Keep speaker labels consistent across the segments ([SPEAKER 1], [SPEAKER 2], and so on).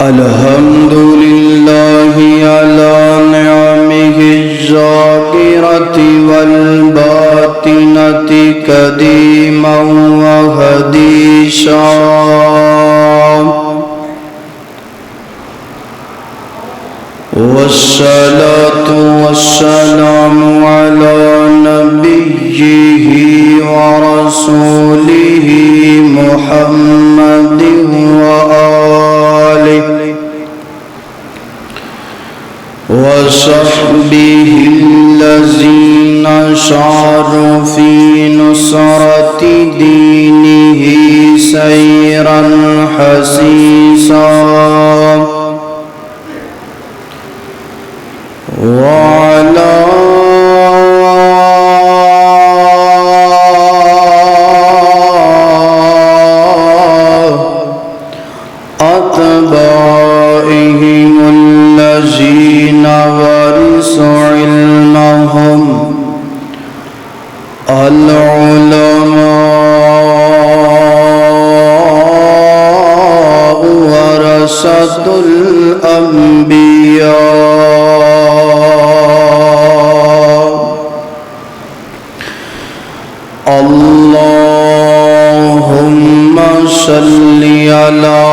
[SPEAKER 1] الحمد لله على نعمه الظاهرة والباطنة قديما وحديثا والصلاة والسلام على نبيه ورسوله محمد وآله وصحبه الذين ساروا في نصرة دينه سيرا حثيثا وعلى أتباعهم الذين ورثوا علمهم العلماء ورثة الأنبياء اللهم صل على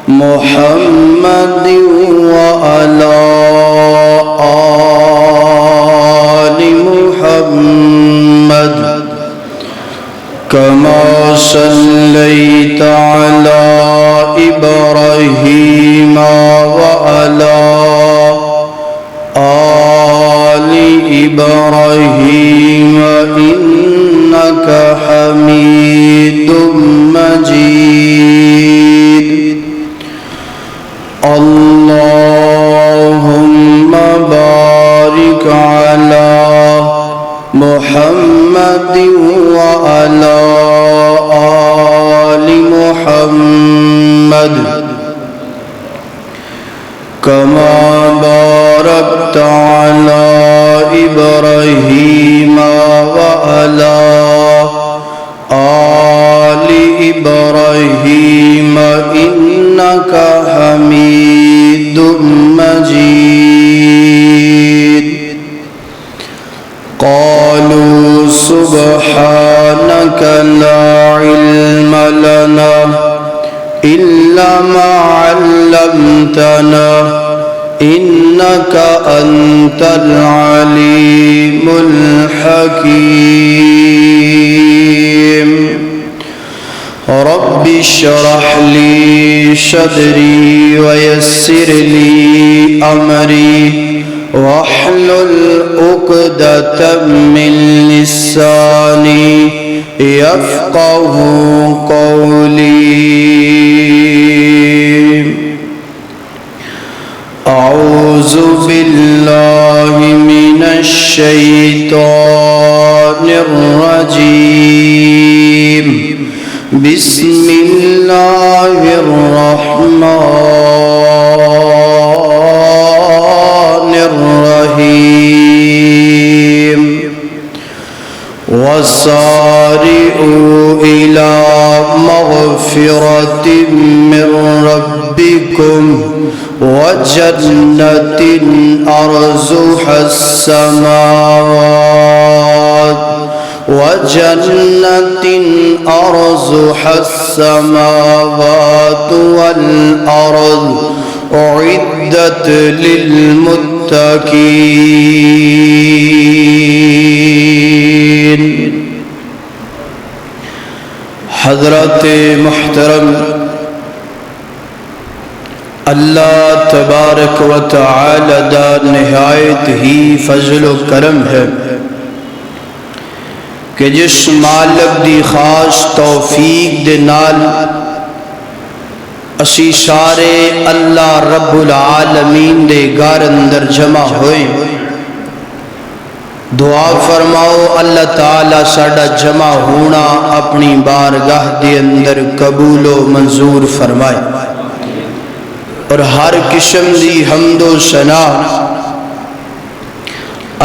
[SPEAKER 1] محمد وعلى آل محمد كما صليت على إبراهيم وعلى آل إبراهيم إنك حميد مجيد اللهم بارك على محمد وعلى آل محمد كما باركت على إبراهيم وعلى آل إبراهيم إنك حميد مجيد قالوا سبحانك لا علم لنا إلا ما علمتنا إنك أنت العليم الحكيم رب اشرح لي صدري ويسر لي أمري واحلل عقدة من لساني يفقه قولي أعوذ بالله من الشيطان الرجيم بسم الله الرحمن الرحيم وسارعوا إلى مغفرة من ربكم وجنة أرضها السماوات والأرض أعدت للمتقين حضرات محترم اللہ تبارک و تعالی دا نہایت ہی فضل و کرم ہے کہ جس مالک دی خاص توفیق دے نال اسی سارے اللہ رب العالمین دے گھر اندر جمع ہوئے دعا فرماؤ اللہ تعالی ساڈا جمع ہونا اپنی بارگاہ دے اندر قبول و منظور فرمائے اور ہر قسم دی حمد و ثنا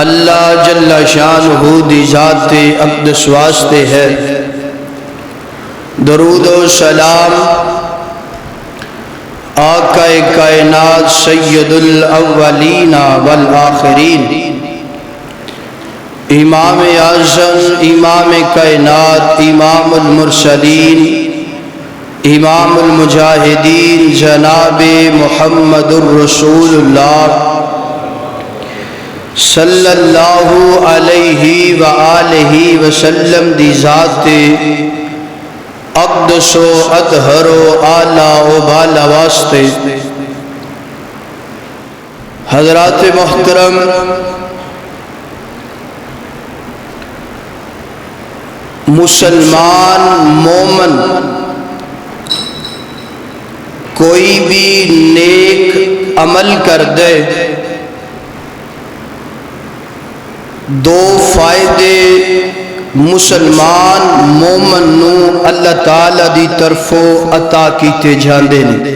[SPEAKER 1] اللہ جل شانہ دی ذات اقدس واسطے ہے۔ درود و سلام کائنات سید الاولین والآخرین، امام اعظم امام کائنات امام المرسلین امام المجاہدین جناب محمد الرسول اللہ صلی اللہ علیہ وآلہ وسلم دی ذات اقدس و اطہر و اعلیٰ و بالا واسطے حضرات محترم، مسلمان مومن کوئی بھی نیک عمل کر دے دو فائدے مسلمان مومن نو اللہ تعالی دی طرفوں عطا کیتے جاندے نے۔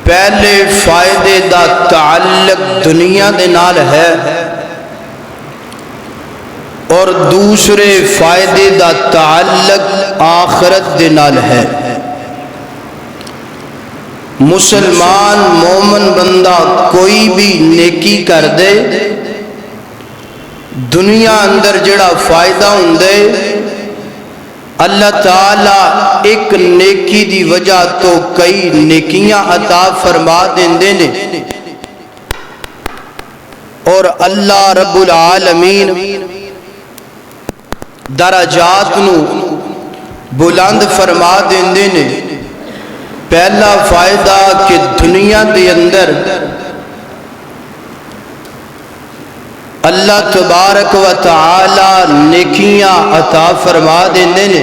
[SPEAKER 1] پہلے فائدے دا تعلق دنیا دے نال ہے اور دوسرے فائدے دا تعلق آخرت دے نال ہے۔ مسلمان مومن بندہ کوئی بھی نیکی کر دے دنیا اندر جڑا فائدہ ہوندے اللہ تعالی ایک نیکی دی وجہ تو کئی نیکیاں عطا فرما دیندے نے، اور اللہ رب العالمین درجات نو بلند فرما دیندے نے۔ پہلا فائدہ کہ دنیا دے اندر اللہ تبارک و تعالی نیکیاں عطا فرما دیندے نے،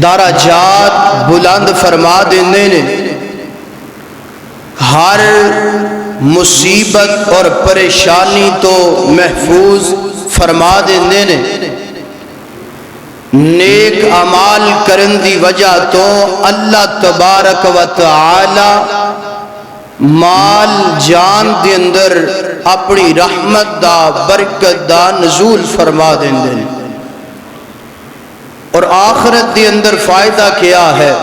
[SPEAKER 1] درجات بلند فرما دیندے نے، ہر مصیبت اور پریشانی تو محفوظ فرما دیندے نے۔ نیک اعمال کرن دی وجہ تو اللہ تبارک و تعالی مال جان دے اندر اپنی رحمت دا برکت دا نزول فرما دیندے نے۔ اور آخرت دے اندر فائدہ کیا ہے؟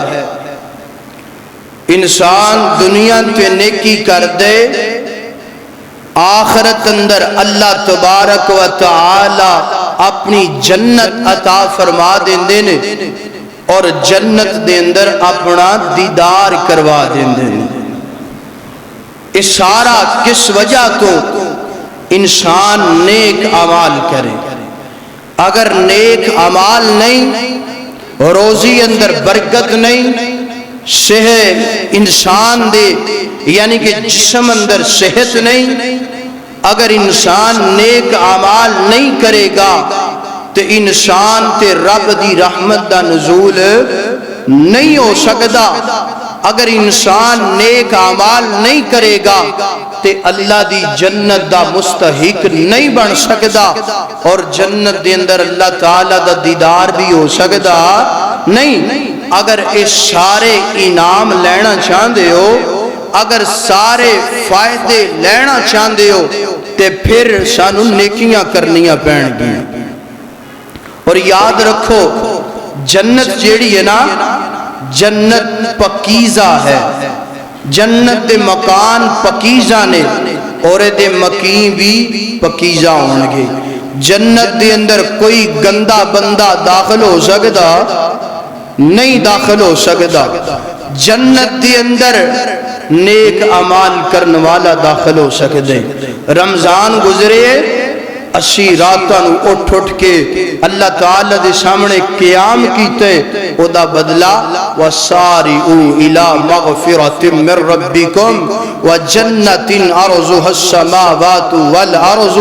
[SPEAKER 1] انسان دنیا تے نیکی کر دے، آخرت اندر اللہ تبارک و تعالی اپنی جنت عطا فرما دیندے نے اور جنت دے اندر اپنا دیدار کروا دیندے نے۔ اشارہ کس وجہ تو انسان نیک اعمال کرے۔ اگر نیک اعمال نہیں، روزی اندر برکت نہیں، صحت انسان دے یعنی کہ جسم اندر صحت نہیں، اگر انسان نیک اعمال نہیں کرے گا تو انسان تے رب دی رحمت دا نزول نہیں ہو سکتا۔ اگر انسان نیک اعمال نہیں کرے گا تے اللہ دی جنت دا مستحق نہیں بن سکتا، اور جنت دے اندر اللہ تعالی دا دیدار بھی ہو سکتا نہیں۔ اگر اس سارے انعام لینا چاہندے ہو، اگر سارے فائدے لینا چاہندے ہو تے پھر سانو نیکیاں کرنیاں پین گیاں۔ اور یاد رکھو جنت جیڑی ہے نا، جنت پکیزہ ہے، جنت دے مکان پکیزہ نے اور دے مکین بھی پکیزہ ہونگے۔ جنت دے اندر کوئی گندہ بندہ داخل ہو سکتا نہیں، داخل ہو سکتا۔ جنت دے اندر نیک اعمال کرنے والا داخل ہو سکتے۔ رمضان گزرے، اسی راتاں نو اٹھ کے اللہ تعالی دے سامنے قیام کیتے، او دا بدلہ وَسَارِعُوا إِلَى مَغْفِرَةٍ مِّن رَبِّكُمْ وَجَنَّةٍ عَرْضُهَا السَّمَاوَاتُ وَالْأَرْضُ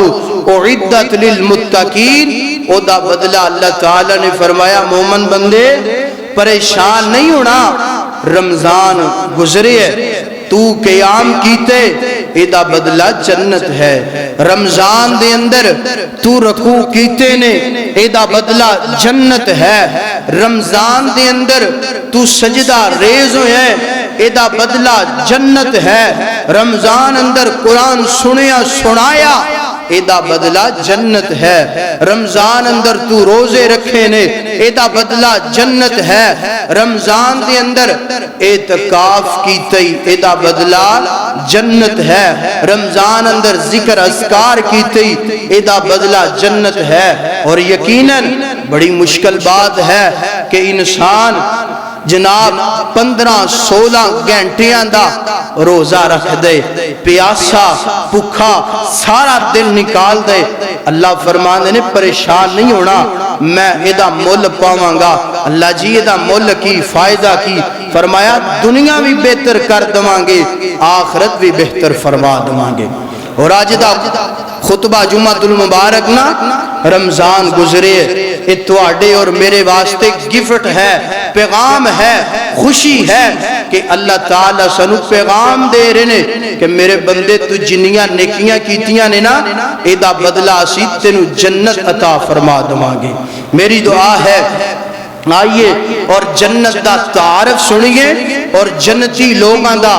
[SPEAKER 1] أُعِدَّتْ لِلْمُتَّقِينَ۔ او دا بدلہ اللہ تعالی نے فرمایا مومن بندے پریشان نہیں ہونا، رمضان گزرے تو قیام کیتے، ایدہ بدلہ جنت ہے۔ رمضان دے اندر تو رکوع کیتے نے، ایدہ بدلہ جنت ہے۔ رمضان دے اندر تو سجدہ ریز ہوئے، ایدہ بدلہ جنت ہے۔ رمضان اندر قرآن سنیا سنایا، ایدا بدلہ جنت ہے. رمضان اندر تو روزے رکھے نے ایدا بدلہ جنت ہے. رمضان دے اندر اعتکاف کیتے ایدا بدلہ جنت ہے. رمضان اندر ذکر اذکار کیتے ایدا بدلہ جنت ہے. اور یقیناً بڑی مشکل بات ہے کہ انسان جناب 15-16 گھنٹیاں دا روزہ رکھ دے, پیاسا بھوکا سارا دن نکال دے. اللہ فرماندے نے پریشان نہیں ہونا, میں ایدا مول پاواں گا. اللہ جی ایدا مول کی, فائدہ کی؟ فرمایا دنیا بھی بہتر کر دواں گے, آخرت بھی بہتر فرما دواں گے. اور آج دا خطبہ جمعۃ المبارک نا رمضان گزرے, یہ تواڈے اور میرے واسطے گفٹ ہے, پیغام ہے, خوشی ہے کہ اللہ تعالیٰ سنو پیغام دے رہے نے کہ میرے بندے تو جنیاں نیکیاں کیتیاں نے نا ایدا بدلہ اسی تینو جنت عطا فرما دواں گے. میری دعا ہے آئیے اور جنت دا تعارف سنیے اور جنتی لوگاں دا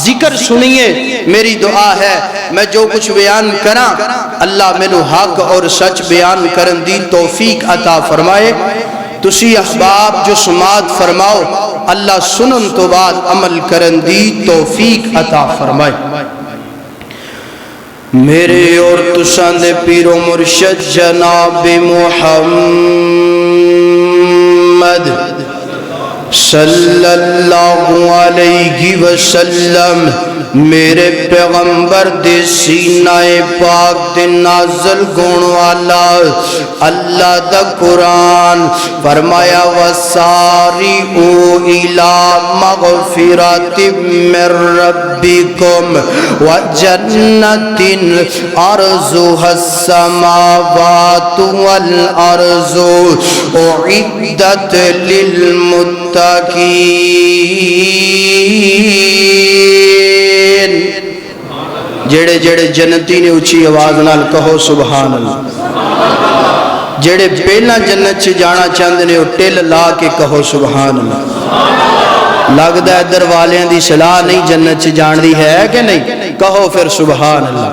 [SPEAKER 1] ذکر سنیے. میری دعا ہے میں جو کچھ بیان کراں اللہ مینوں حق اور سچ بیان کرن دی توفیق عطا فرمائے. تسی احباب جو سماعت فرماؤ, اللہ سنن تو بعد عمل کرن دی توفیق عطا فرمائے. میرے اور تساں دے پیر و مرشد جناب محمد صلی اللہ علیہ وسلم میرے پیغمبر دے سینہ پاک دے نازل گون والا اللہ دا قرآن فرمایا وَسَارِعُوا إِلَىٰ مَغْفِرَةٍ مِّن رَّبِّكُمْ وَجَنَّةٍ عَرْضُهَا السَّمَاوَاتُ وَالْأَرْضُ أُعِدَّتْ لِلْمُتَّقِينَ. جڑے جڑے جنتی نے اچھی آواز نال کہو سبحان اللہ. جڑے پہلا جنت چ جانا چاہندے نے او ٹل لا کے کہو سبحان اللہ. لگدا ہے ادھر والیاں دی صلاح نہیں جنت چ جان دی ہے کہ نہیں؟ کہو پھر سبحان اللہ.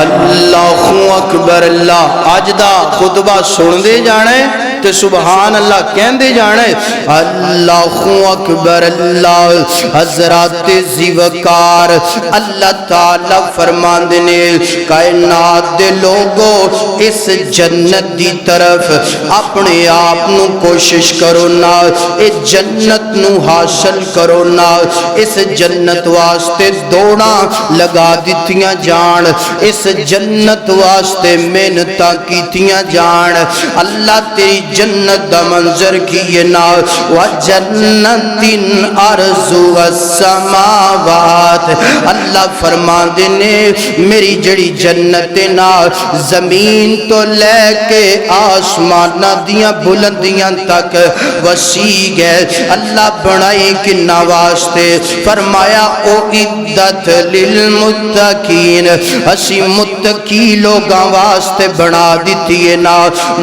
[SPEAKER 1] اللہ اکبر. اللہ اج دا خطبہ سن دے جانے تے سبحان اللہ کہندے جانے. اللہ اکبر. اللہ حضرات زیوکار اللہ تعالی فرماندے نے کائنات دے لوگو اس جنت دی طرف اپنے آپ نو کوشش کرو نا, اس جنت نو حاصل کرو نا. اس جنت واسطے دوڑاں لگا دتیاں جان, اس جنت واسطے محنتاں کیتیاں جان. اللہ تیری جنت دا منظر کیے نا وَجَنَّةٍ عَرْضُهَا السَّمَاوَاتُ. اللہ فرما دینے میری جڑی جنت نا زمین تو لے کے آسمان دیاں بلندیاں تک وسیع ہے. اللہ بنائی کنہ واسطے فرمایا اُعِدَّتْ لِلْمُتَّقِينَ. اسی متقی لوگاں واسطے بنا دیتی ہے نا.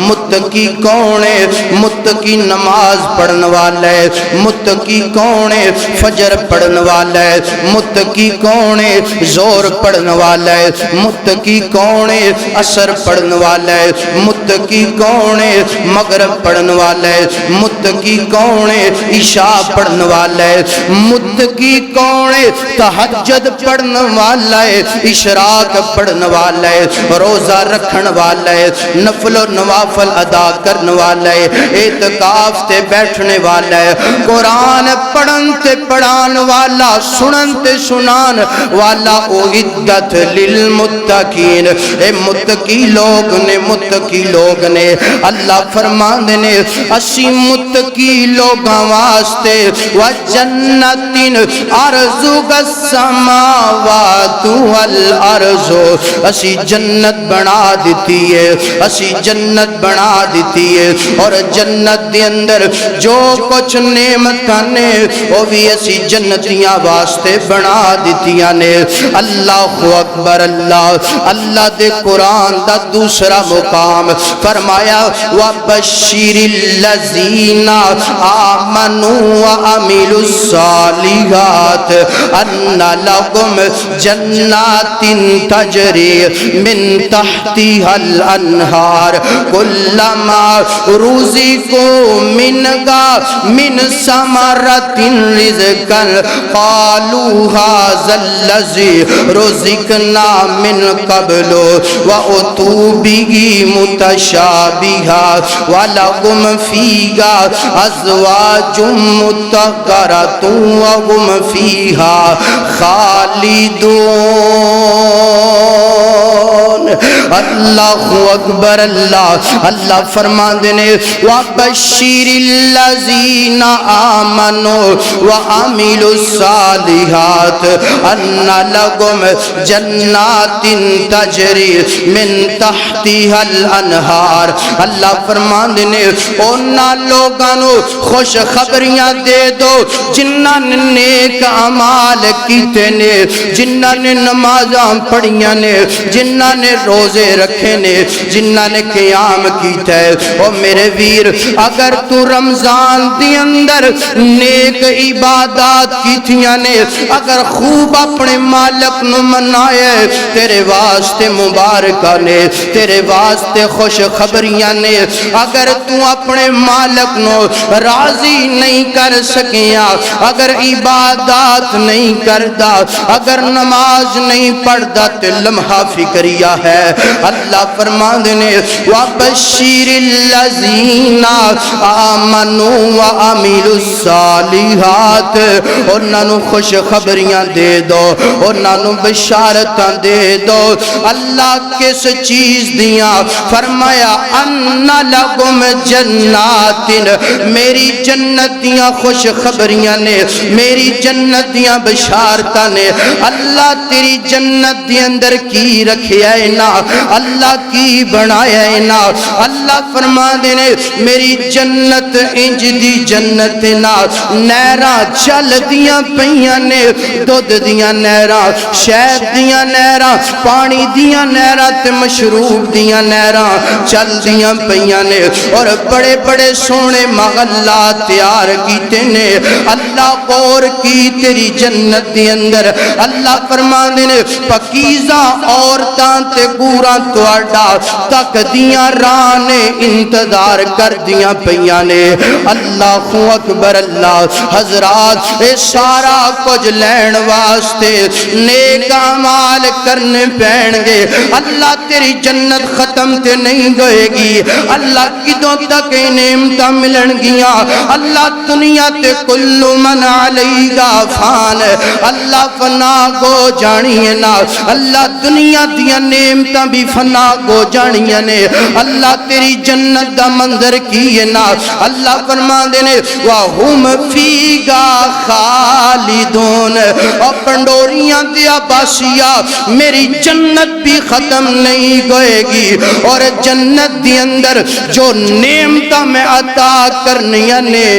[SPEAKER 1] متقی کون ہے؟ متقی نماز پڑھن والا ہے. متقی کون ہے؟ فجر پڑھن والا ہے. متقی کون ہے؟ زور پڑھن والا ہے. متقی کون ہے؟ عصر پڑھن والا ہے. متقی کون ہے؟ مغرب پڑھن والا ہے. متقی کون ہے؟ عشاء پڑھن والا ہے. متقی کون ہے؟ تہجد پڑھن والا ہے. اشراق پڑھن والا ہے. روزہ رکھن والا ہے. نفل و نوافل ادا کرن والا ہے. اعتکاف تے بیٹھنے والا ہے. قرآن پڑھن تے پڑھان والا, سنن تے سنان والا. اُعِدَّتْ لِلْمُتَّقِينَ. اے متقی لوگ نے, متقی لوگ نے. اللہ فرماندے نے اسی متقی لوگاں واسطے وَجَنَّةٍ عَرْضُهَا السَّمَاوَاتُ وَالْأَرْضُ. اسی جنت بنا دیتی ہے, اسی جنت بنا دیتی ہے. اور جنت دے اندر جو کچھ نعمتاں نے وہ بھی اسی جنتیاں واسطے بنا دیتیاں نے. اللہ اکبر. اللہ اللہ دے قرآن دا دوسرا مقام فرمایا وَبَشِّرِ الَّذِينَ آمَنُوا وَعَمِلُوا الصَّالِحَاتِ أَنَّ لَهُمْ جَنَّاتٍ تَجْرِي مِنْ من تحتها الانہار کلما رزقوا منها من ثمرۃ رزقا قالوا هذا الذی رزقنا من قبل واتوا به متشابہا ولهم فیہا ازواج مطہرۃ وهم فیہا خالدون۔ اللہ اکبر، اللہ فرما دینے وَبَشِّرِ الَّذِينَ آمَنُوا وَعَمِلُوا الصَّالِحَاتِ أَنَّ لَهُمْ جَنَّاتٍ تَجْرِي مِن تَحْتِهَا الْأَنْهَارُ۔ اللہ فرما دینے انہاں لوگوں خوش خبریاں دے دو جنہاں نے نیک اعمال کیتے نے، جنہاں نے نمازاں پڑھیاں نے، جنہاں نے روزے رکھے نے، جنہاں نے قیام کیتا ہے۔ او میرے ویر، اگر تو رمضان دی اندر نیک عبادات کیتیاں نے، اگر خوب اپنے مالک نو منایا ہے، تیرے واسطے مبارکہ نے، تیرے واسطے خوش خبریاں نے۔ اگر تو اپنے مالک نو راضی نہیں کر سکیاں، اگر عبادات نہیں کردا، اگر نماز نہیں پڑھدا تے لمحہ فکریا ہے۔ اللہ فرما دینے وَبَشِّرِ الَّذِينَ آمَنُوا وَعَمِلُوا الصَّالِحَاتِ، انہاں نو خوش خبریاں دے دو، انہاں نو بشارتاں دے دو۔ اللہ کس چیز دیاں؟ فرمایا اَنَّ لَهُمْ جَنَّاتٍ، میری جنت دیاں خوش خبریاں نے، میری جنت دیاں بشارتاں نے۔ اللہ تیری جنت دی اندر کی رکھیا ہے نا، اللہ کی بنایا ہے نا۔ اللہ فرما دینے میری جنت انج دی جنت نا، نہراں چل دیاں پیاں نے، دودھ دیاں نہراں، شہد دیاں نہراں، پانی دیاں نہراں تے مشروب دیاں نہراں چل دیاں پیاں نے، اور بڑے بڑے سونے محلات تیار کیتے نے۔ اللہ غور کی تیری جنت دی اندر، اللہ فرما دینے پکیزہ عورتاں تے گوراں تواڈا تک دیاں رانے انتظار کر دیاں پیاں نے۔ اللہ اکبر، اللہ حضرات اے سارا کچھ لین واسطے نیک اعمال کرنے پین گے۔ اللہ تیری جنت ختم تے نہیں گئے گی، اللہ کدوں تک نعمتاں ملن گیاں۔ اللہ دنیا تے کل من علیہا فان، اللہ فنا کو جانیے نا، اللہ دنیا دیا نعمتاں بھی فنا کو جانیے نے۔ اللہ تیری جنت دا منظر کیے نا، اللہ فرما دینے وَهُمْ فِيهَا خَالِدُونَ، اور پنڈوریاں دیا باسیا میری جنت بھی ختم نہیں گئے گی، اور جنت دی اندر جو نعمتاں میں عطا کرنیاں نے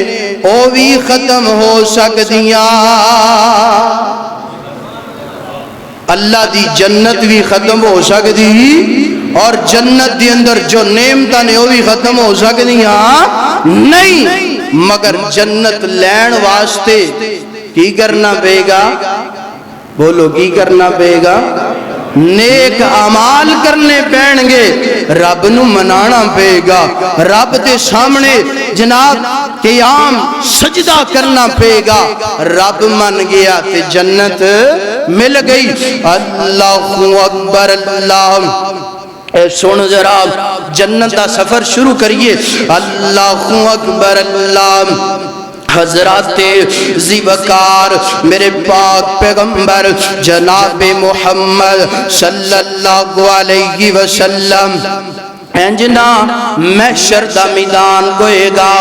[SPEAKER 1] وہ بھی ختم ہو سکدیاں۔ اللہ دی جنت بھی ختم ہو سکدی، اور جنت دی اندر جو نعمتاں نے وہ بھی ختم ہو سکدیاں نہیں، مگر جنت لین واسطے کی کرنا پے گا؟ بولو کی کرنا پے گا؟ نیک اعمال کرنے پین گے، رب نو منانا پے گا، رب دے سامنے جناب قیام سجدہ کرنا پے گا، رب من گیا تے جنت مل گئی۔ اللہ اکبر، اللہ اے سن ذرا جنت دا سفر شروع کریے۔ اللہ اکبر، اللہ حضرات زیوکار میرے پاک پیغمبر جناب محمد صلی اللہ علیہ وسلم انجنا محشر دا میدان گوئے گا،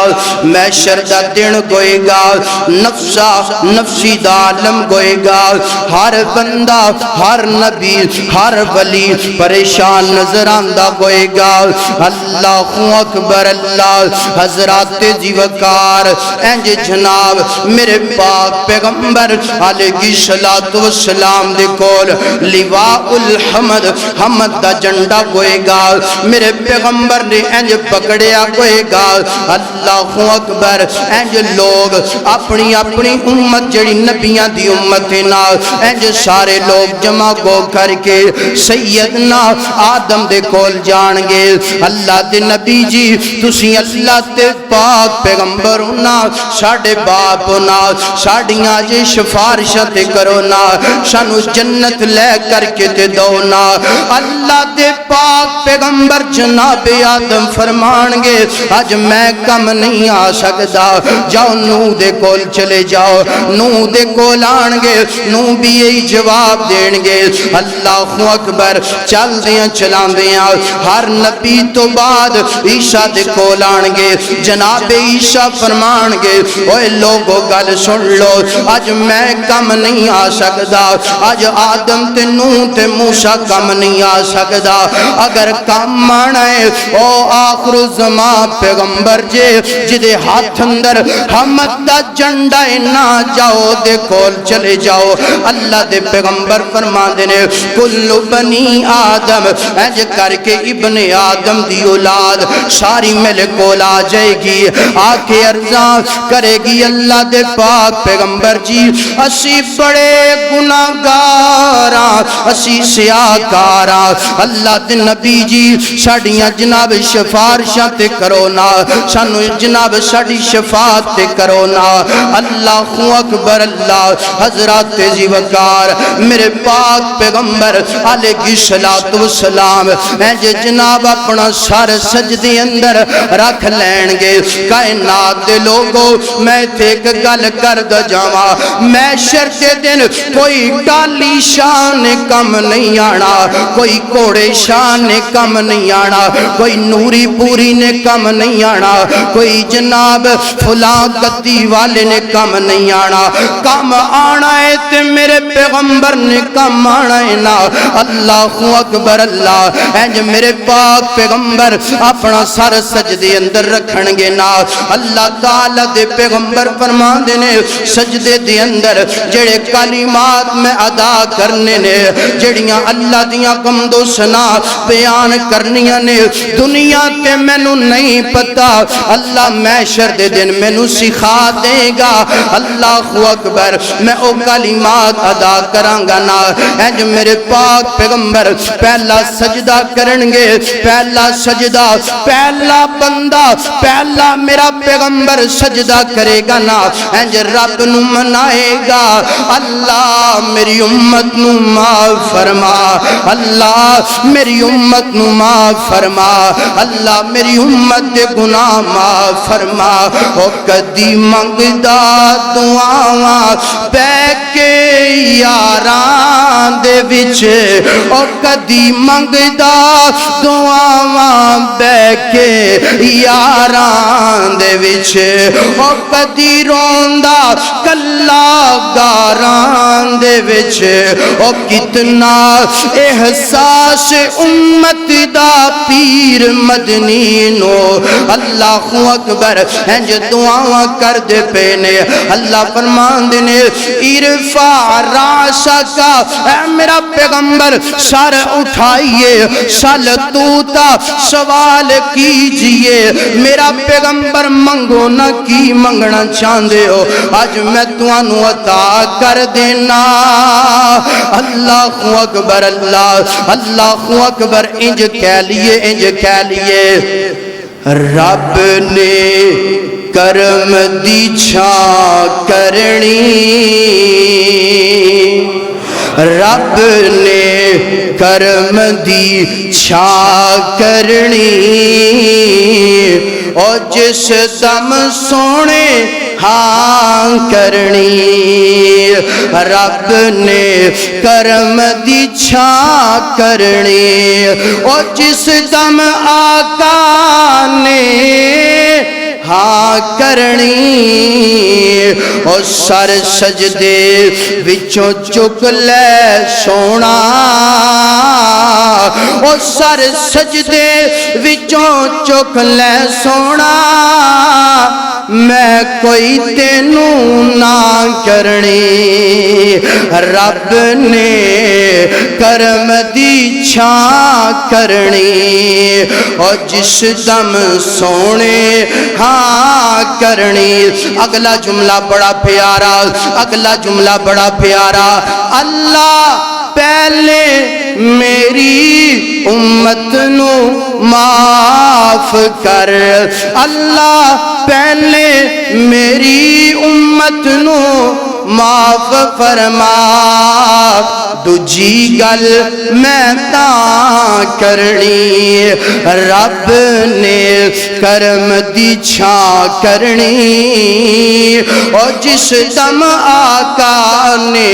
[SPEAKER 1] محشر دا دن گوئے گا، نفسا نفسی دا عالم گوئے گا، ہر بندہ ہر نبی ہر ولی پریشان نظر آندہ گوئے گا۔ اللہ اکبر، اللہ حضرات زیوکار انج جناب میرے پاک پیغمبر علیہ السلام دے کول لواء الحمد، حمد دا جنڈا گوئے گا، میرے پیغمبر نے انج پکڑیا کوئے گا اللہ اکبر انج لوگ اپنی اپنی امت جڑی نبیان دی امت نا انج سارے لوگ جمع کو کر کے سیدنا آدم دے کول جان گے اللہ دے نبی جی تسی اللہ تے پاک پیغمبر ہونا ساڑھے باپ ہونا ساڑھیاں جے شفارشت کرو نا شانو جنت لے کر کے تے دونا اللہ دے پاک پیغمبر جناب آدم فرمان گے آج میں کم نہیں آ سکتا جاؤ نو دے کول چلے جاؤ نو دے کول آن گے نو بھی یہی جواب دین گے اللہ اکبر چل دیاں چلان دیاں ہر نبی تو بعد عیسیٰ دے کول آن گے جناب عیسیٰ فرمان گے اوے لوگو گل سن لو آج میں کم نہیں آ سکتا آج آدم تے نوح تے موسیٰ کم نہیں آ سکتا اگر کم آنا ہے او آخر زمان پیغمبر جے جدے ہاتھ اندر حمد دا جنڈا نہ جاؤ دے کول چلے جاؤ اللہ دے پیغمبر فرمان دینے کل بنی آدم اینج کر کے ابن آدم دی اولاد ساری مل کول آ جائے گی آکے ارزاں کرے گی اللہ دے پاک پیغمبر جی اسی بڑے گناہگاراں اسی سیاہکاراں اللہ دے نبی جی ساڑیاں جناب شفارشاں تے کرونا سانو جناب ساڑی شفاعت تے کرونا اللہ اکبر اللہ حضرات زی وقار میرے پاک پیغمبر علیہ السلام جناب اپنا سر سجدے اندر رکھ لین گے کائنات دے لوگوں میں تے ایک گل کر دا جاواں میں شرط دن کوئی ڈالی شان کم نہیں آنا کوئی کوڑے شان کم نہیں آنا کوئی نوری پوری نے کم نہیں آنا کوئی جناب فلاں گدی والے نے کم نہیں آنا کم آنا ہے تے میرے پیغمبر نے کم آنا ہے نا اللہ اکبر اللہ اینج میرے پاک پیغمبر اپنا سر سجدے اندر رکھن گے نا اللہ تعالیٰ دے پیغمبر فرمان دینے سجدے دے اندر جڑے کلمات میں ادا کرنے نے جڑیاں اللہ دیاں حمد و ثنا بیان کرنیاں نے دنیا تے مینوں نہیں پتا اللہ محشر دے دن مینوں سکھا دے گا اللہ اکبر میں او کلمات ادا کرانگا نا اینج میرے پاک پیغمبر پہلا سجدہ کرنگے پہلا سجدہ پہلا بندہ پہلا میرا پیغمبر سجدہ کرے گا نا اینج رب نو منائے گا اللہ میری امت نو معاف فرما اللہ میری امت نو معاف فرما اللہ میری امت دے گناہ معاف فرما او کدی منگدا دعاواں بے کے یاران دے وچ او کدی منگدا دعاواں بے کے یاران دے وچ او کدی روندا کلا گاران دے وچ او کتنا احساس امت دا پیر مدنی نو اللہ اکبر انج دعاواں کر دے پینے اللہ فرمان دینے ارفع راسکا اے میرا پیغمبر سر اٹھائیے سل توتا سوال کیجئے میرا پیغمبر منگو نہ کی منگنا چاندے ہو آج میں توانو عطا کر دینا اللہ اکبر اللہ اکبر انج کہہ لیے رب نے کرم دی چھا کرنی رب نے کرم دی چھا کرنی اور جس دم سونے ہاں کرنی رب نے کرم دی چھا کرنی اور جس دم آقا نے ہاں کرنی او سر سجدے وچوں چک لے سونا او سر سجدے وچوں چک لے سونا میں کوئی تینوں نہ کرنی رب نے کرم دی چھاں کرنی اور جس دم سونے ہاں کرنی اگلا جملہ بڑا پیارا اگلا جملہ بڑا پیارا اللہ پہلے میری امت نو معاف کر اللہ پہلے میری امت نو معاف فرما دوجی گل میں تاں کرنی رب نے کرم دی چھاں کرنی اور جس دم آقا نے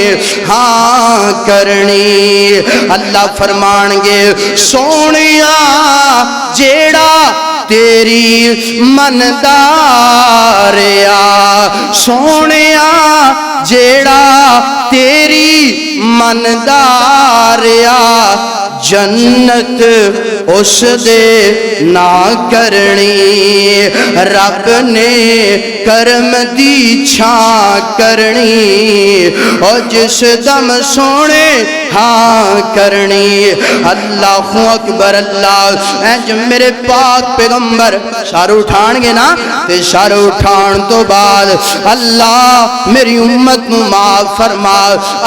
[SPEAKER 1] ہاں کرنی اللہ فرمان گے سونیا جیڑا تیری منداریا سونیا جیڑا تیری منداریا جنت اس دے نہ کرنی رب نے کرم دی چھاں کرنی اور جس دم سونے ہاں کرنی اللہ اکبر اللہ اے جو میرے پاک پیغمبر سر اٹھان گے نا تے سر اٹھان تو بعد اللہ میری امت نو معاف فرما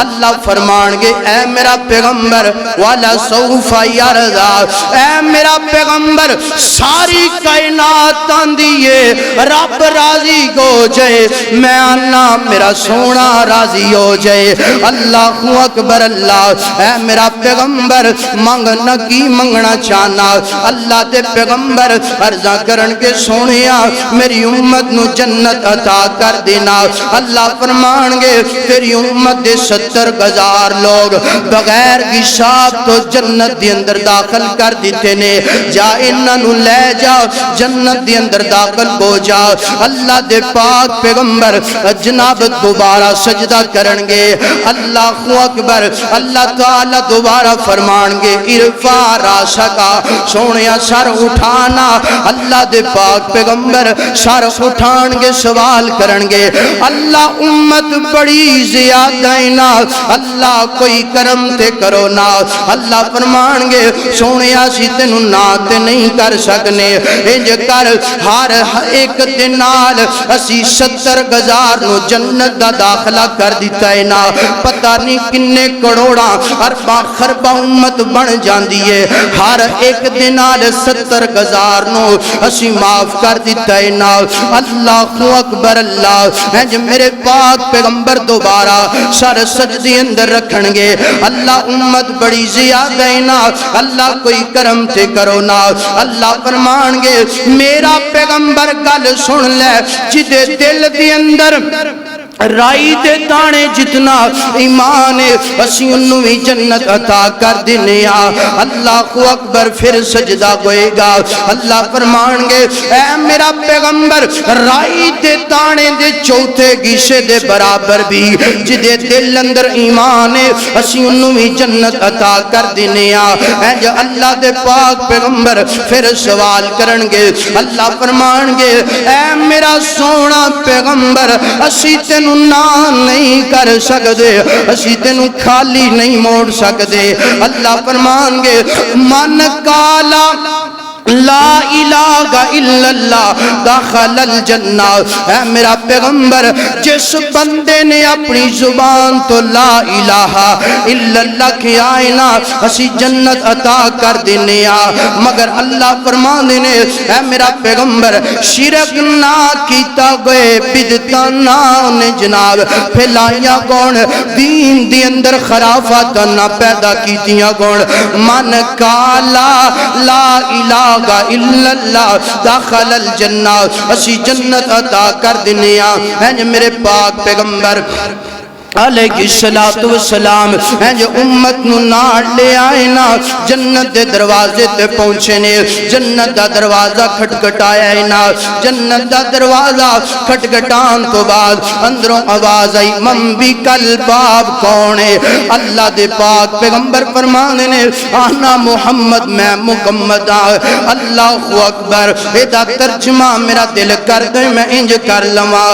[SPEAKER 1] اللہ فرمان گے اے میرا پیغمبر والا سوف یرضا اے میرا پیغمبر ساری کائنات آندیے رب راضی ہو جائے میں آنا میرا سونا راضی ہو جائے اللہ اکبر اللہ اے میرا پیغمبر منگنا کی منگنا چاہنا اللہ دے پیغمبر عرضاں کرن کے سونیا میری امت نو جنت عطا کر دینا اللہ فرمان گے تیری امت دے 70,000 لوگ بغیر حساب تو جنت دی اندر داخل کر دیتے نے جا انہاں نو لے جا جنت دی اندر داخل ہو جا اللہ دے پاک پیغمبر جناب دوبارہ سجدہ کرن گے اللہ اکبر اللہ تعالی دوبارہ فرمان گے ارفع راسکا سونیا سر اٹھانا اللہ دے پاک پیغمبر سر اٹھان گے سوال کرن گے اللہ امت بڑی زیادہ نا اللہ کوئی کرم تے کرو نا اللہ فرمان گے سونیا سی تینوں نات نہیں کر سکنے انج کر ہر ایک دنال اسی 70,000 نو جنت دا داخلہ کر دیتا ہے نا پتہ نہیں کنے کروڑا ارباں خرباں امت بن جاندی ہے ہر ایک دنال 70,000 نو اسی معاف کر دیتا ہے نا اللہ اکبر اللہ انج میرے پاک پیغمبر دوبارہ سر سجدے اندر رکھن گے اللہ امت بڑی زیادہ ہے نا اللہ کوئی کرم تے کرو نا اللہ فرمان گے میرا پیغمبر گل سن لے جدے دل دی اندر رائی دے دانے جتنا ایمان اسی انہوں ہی جنت عطا کر دنیا اللہ اکبر پھر سجدہ ہوئے گا اللہ فرمان گے اے میرا پیغمبر رائی دے دانے دے چوتھے گیشے دے برابر بھی جدے دل اندر ایمان اسی انہوں ہی جنت عطا کر دنیا اے جو اللہ دے پاک پیغمبر پھر سوال کرن گے اللہ فرمان گے اے میرا سونا پیغمبر اسی تینوں نا نہیں کر سکدے اسی تینوں خالی نہیں موڑ سکدے اللہ فرمان گے من کالا لا الہ الا اللہ داخل الجنہ اے میرا پیغمبر جس بندے نے اپنی زبان تو لا الہ الا اللہ کی آئینا اسی جنت عطا کر دنیا مگر اللہ فرمان دینے اے میرا پیغمبر شرک نہ کیتا گئے بدتا نہ جناب پھیلائیا گون دین دی اندر خرافات نہ پیدا کیتیاں گون من کالا لا الہ الا اللہ داخل الجنہ اسی جنت عطا کر دنیا ہے میرے پاک پیغمبر علیہ الصلوۃ والسلام ہیں جو امت نو نال لے آئے نا جنت دے دروازے تے پہنچے نے جنت دا دروازہ کھٹکھٹایا ہے نا جنت دا دروازہ کھٹکھٹان تو بعد اندروں آواز آئی من بھی کل باب کون ہے اللہ دے پاک پیغمبر فرمانے نے آنا محمد میں محمد اللہ اکبر ادا ترجمہ میرا دل کر دے میں انج کر لواں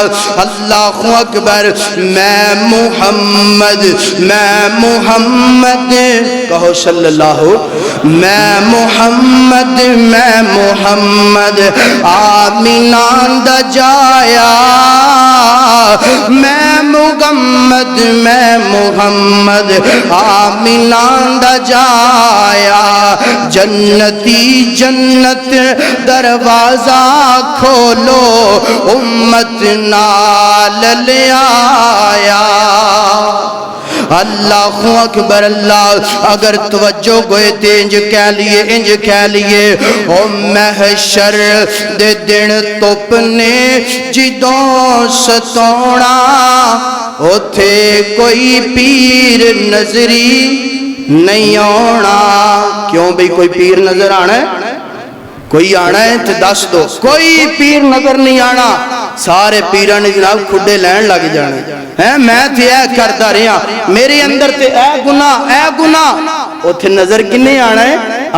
[SPEAKER 1] اللہ اکبر میں محمد کہو صلی اللہ میں محمد آمینہ دا جایا میں محمد آمینہ دا جایا جنتی جنت دروازہ کھولو امت نال لے آیا اللہ اکبر اللہ اگر توجہ گوئے تے انج کہہ لیے او محشر دے دن توپنے جدوں ستونا اوتھے کوئی پیر نظری نہیں آنا کیوں بھئی کوئی پیر نظر آنا ہے کوئی آنا ہے تو دس دو کوئی پیر نظر نہیں آنا سارے پیران نے جناب کھڈے لین لگ جانے میں تھے اے کرتا رہا میرے اندر تے اے گناہ اوتھے نظر کنے آنا ہے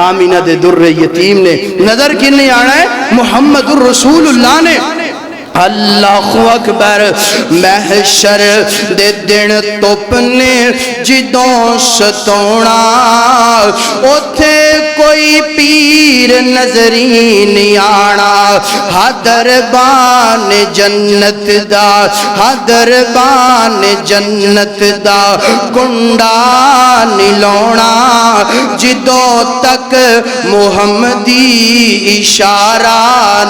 [SPEAKER 1] آمینہ دے در یتیم نے نظر کنے آنا ہے محمد الرسول اللہ نے اللہ اکبر محشر دے دن توپنے جدوں ستونا اوتھے کوئی پیر نظری نہیں آنا حدربان جنت دا کنڈا نہیں لونا جدوں تک محمدی اشارہ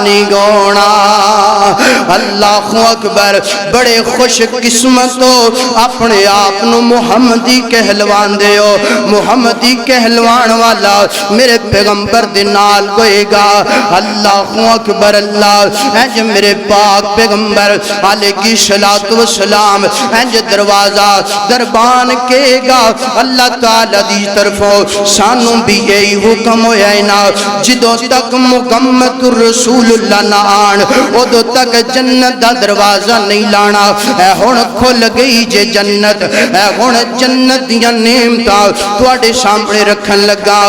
[SPEAKER 1] نہیں گونا اللہ اکبر بڑے خوش قسمت ہو اپنے آپ نو محمدی کہلوان دے ہو محمدی کہلوان والا میرے پیغمبر دے نال گوئے گا اللہ اکبر اللہ انج میرے پاک پیغمبر علیہ الصلوۃ والسلام انج دروازہ دربان کے گا اللہ تعالی دی طرفوں سانوں بھی یہی حکم ہویا ہے نا جدوں تک محمد الرسول اللہ نہ آن ادو تک جنت دا دروازہ نہیں لانا اے ہن کھل گئی جے جنت اے ہن جنت دیاں نعمتاں تواڈے سامنے رکھن لگا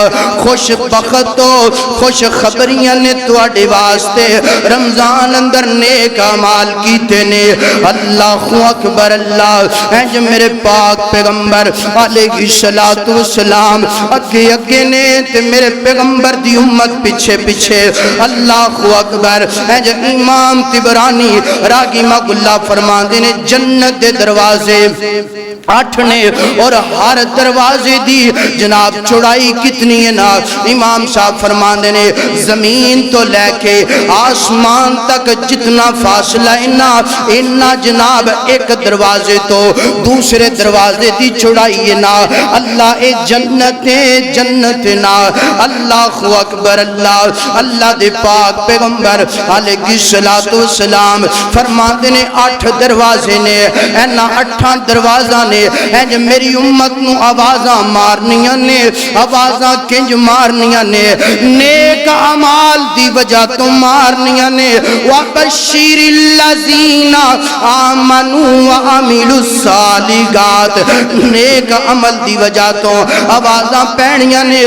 [SPEAKER 1] خوش بخت ہو خوش خبریاں نے تواڈے واسطے رمضان اندر نیک اعمال کیتے نے اللہ اکبر اللہ انج میرے پاک پیغمبر علیہ الصلوۃ والسلام اگے نے تے میرے پیغمبر دی امت پیچھے پیچھے اللہ اکبر انج امام تبرانی راگی مغلا فرماندے نے جنت دے دروازے 8 نے اور ہر دروازے دی جناب چوڑائی کتنی ہے نا امام صاحب فرماندے نے زمین تو لے کے آسمان تک جتنا فاصلہ اننا جناب ایک دروازے تو دوسرے دروازے دی چوڑائی ہے نا اللہ اے جنت نا اللہ اکبر اللہ دے پاک پیغمبر علیہ الصلوۃ والسلام فرماندے نے 8 دروازے نے اینا 8 دروازہ نے انج میری امت نو آوازاں مارنیاں نے آوازاں کنج مارنیاں نے نیک اعمال دی وجہ تو مارنیاں نے وبشر الذین آمنوا وعملوا الصالحات نیک عمل دی وجہ تو آوازاں پہنیاں نے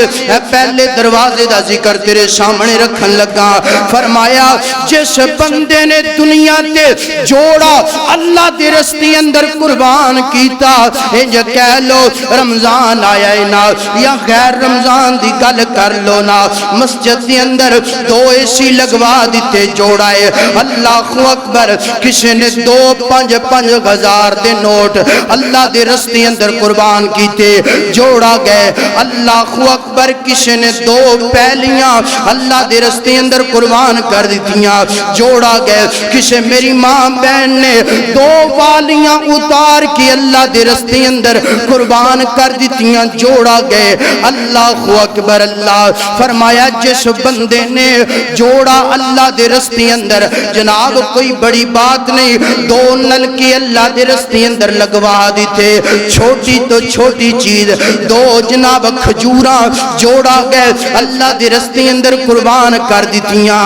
[SPEAKER 1] پہلے دروازے دا ذکر تیرے سامنے رکھن لگا فرمایا جس بندے نے دنیا تے جوڑا اللہ دے رستے اندر قربان کیتا انج کہہ لو رمضان آیا ہے نا یا غیر رمضان دی گل کر لو نا مسجد دے اندر 2 AC لگوا دیتے جوڑا ہے اللہ اکبر کسی نے 2-5 ہزار دے نوٹ اللہ دے رستے اندر قربان کیتے جوڑا گئے اللہ اکبر کسی نے 2 پہلیاں اللہ دے رستے اندر قربان کر دیتیاں جوڑا گئے کسی میری ماں بہن نے 2 والیاں اتار کی اللہ دے رستے اندر قربان کر دیتیاں جوڑا گئے. اللہ اکبر. اللہ فرمایا جس بندے نے جوڑا اللہ دے رستے اندر, جناب کوئی بڑی بات نہیں, 2 نلکے اللہ دے رستے اندر لگوا دیتے, چھوٹی تو چھوٹی چیز 2 جناب کھجوراں جوڑا گئے اللہ دے رستے اندر قربان کر دیتیاں.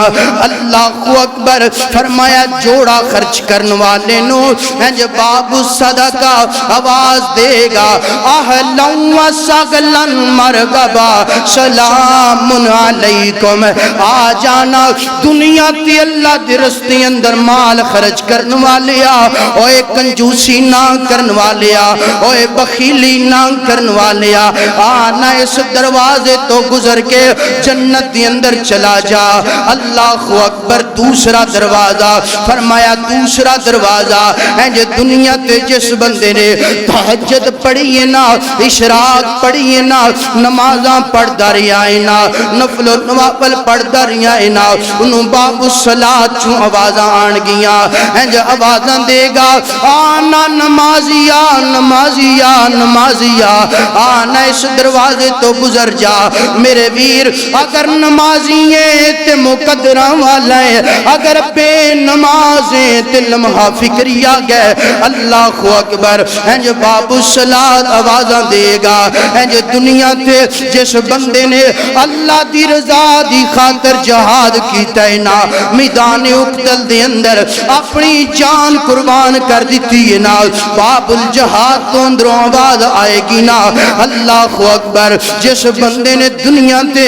[SPEAKER 1] اللہ اکبر. فرمایا جوڑا خرچ کرن والے نو باب صدقہ آواز دے گا, اہلا و سہلا مرحبا سلام علیکم. آ جانا دنیا تے اللہ دے رستے اندر مال خرچ کرن والیا, اوے کنجوسی نہ کرن والیا, اوے بخیلی نہ کرن والیا, آنا اس دروازے تو گزر کے جنت دے اندر چلا جا. اللہ اکبر. دوسرا دروازہ فرمایا دوسرا دروازہ دنیا تے جس بندے نے تہجد پڑھی ہے نا, اشراق پڑھی ہے نا, نمازاں پڑھدا رہیا ہے نا, نفل و نوافل پڑھدا رہیا ہے نا, انہوں باب الصلاۃ چوں آوازاں آن گیاں, آوازاں دے گا آنا نمازیا نمازیا نمازیا, آنا اس دروازے تو گزر جا میرے ویر. اگر نمازییں تے مقدراں والا ہے, اگر بے نمازیں تے لمحہ فکری آ گئے. اللہ اکبر. باب الصلاۃ آوازاں دے گا. دنیا تے جس بندے نے اللہ دی رضا دی خاطر جہاد کیتا ہے نا, میدان اقتل دے اندر اپنی جان قربان کر دیتی ہے نا, باب الجہاد تو اندروں آواز آئے گی نا. اللہ اکبر. جس بندے نے دنیا تے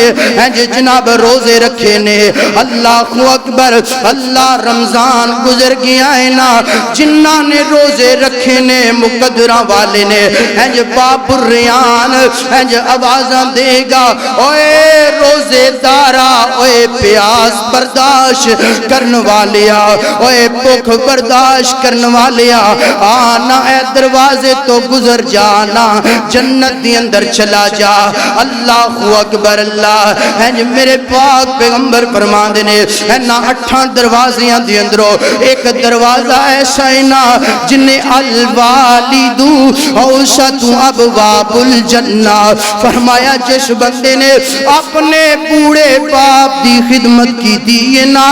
[SPEAKER 1] جناب روزے رکھے نے, اللہ اکبر. اللہ رمضان گزر گیا ہے نا, جنہاں نے روزے رکھے نے مقدرہ والے نے, باب الریان آوازاں دے گا, اوے روزے دارا, اوے پیاس برداشت کرن والیا, اوے بھوک برداشت کرن والیا, آنا اے دروازے تو گزر جانا جنت دی اندر چلا جا. اللہ اکبر. اللہ میرے پاک پیغمبر فرماندے نے نا 8 دروازیاں دے اندروں ایک دروازہ ایسا ہے نا جنہیں الوالد اوسط ابواب الجنہ. فرمایا جس بندے نے اپنے بوڑھے باپ دی خدمت کی دی نا,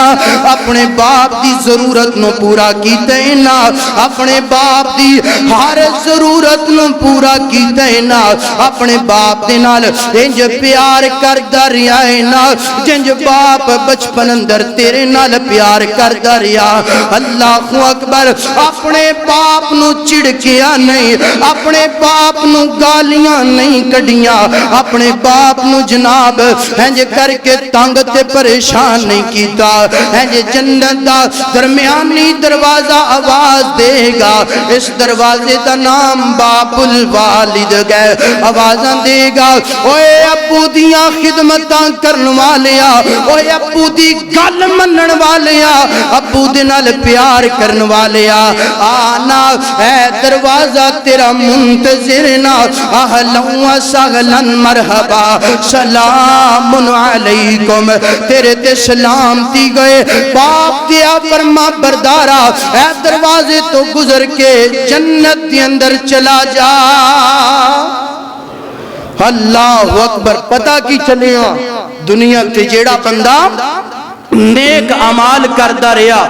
[SPEAKER 1] اپنے باپ دی ضرورت نو پورا کیتا ہے نا, اپنے باپ دی ہر ضرورت نو پورا کیتا ہے نا, اپنے باپ دے نال انج پیار کردا رہیا ہے نا جنج باپ بچپن اندر تیرے نال پیار کردا رہیا. اللہ اکبر. اپنے باپ نو چڑکیا نہیں, اپنے باپ نو گالیاں نہیں کڈیاں, اپنے باپ نو جناب انج کر کے تنگ تے پریشان نہیں کیتا. انج جنت دا درمیانی دروازہ آواز دے گا, اس دروازے دا نام باب الوالد گئے. آوازاں دے گا, اوے ابو دیاں خدمتاں کرن والیا, اوے ابو دی گل منن والیا, ابو دے نال پیار کرن والیا, آنا اے دروازہ تیرا منتظر نا, اہلا و سہلا مرحبا سلام علیکم. تیرے تے سلامتی گئے باپ دیا فرما بردارا, اے دروازے تو گزر کے جنت دی اندر چلا جا. اللہ اکبر. پتہ کی چلیا دنیا تے جیڑا بندہ نیک عمال کردا رہیا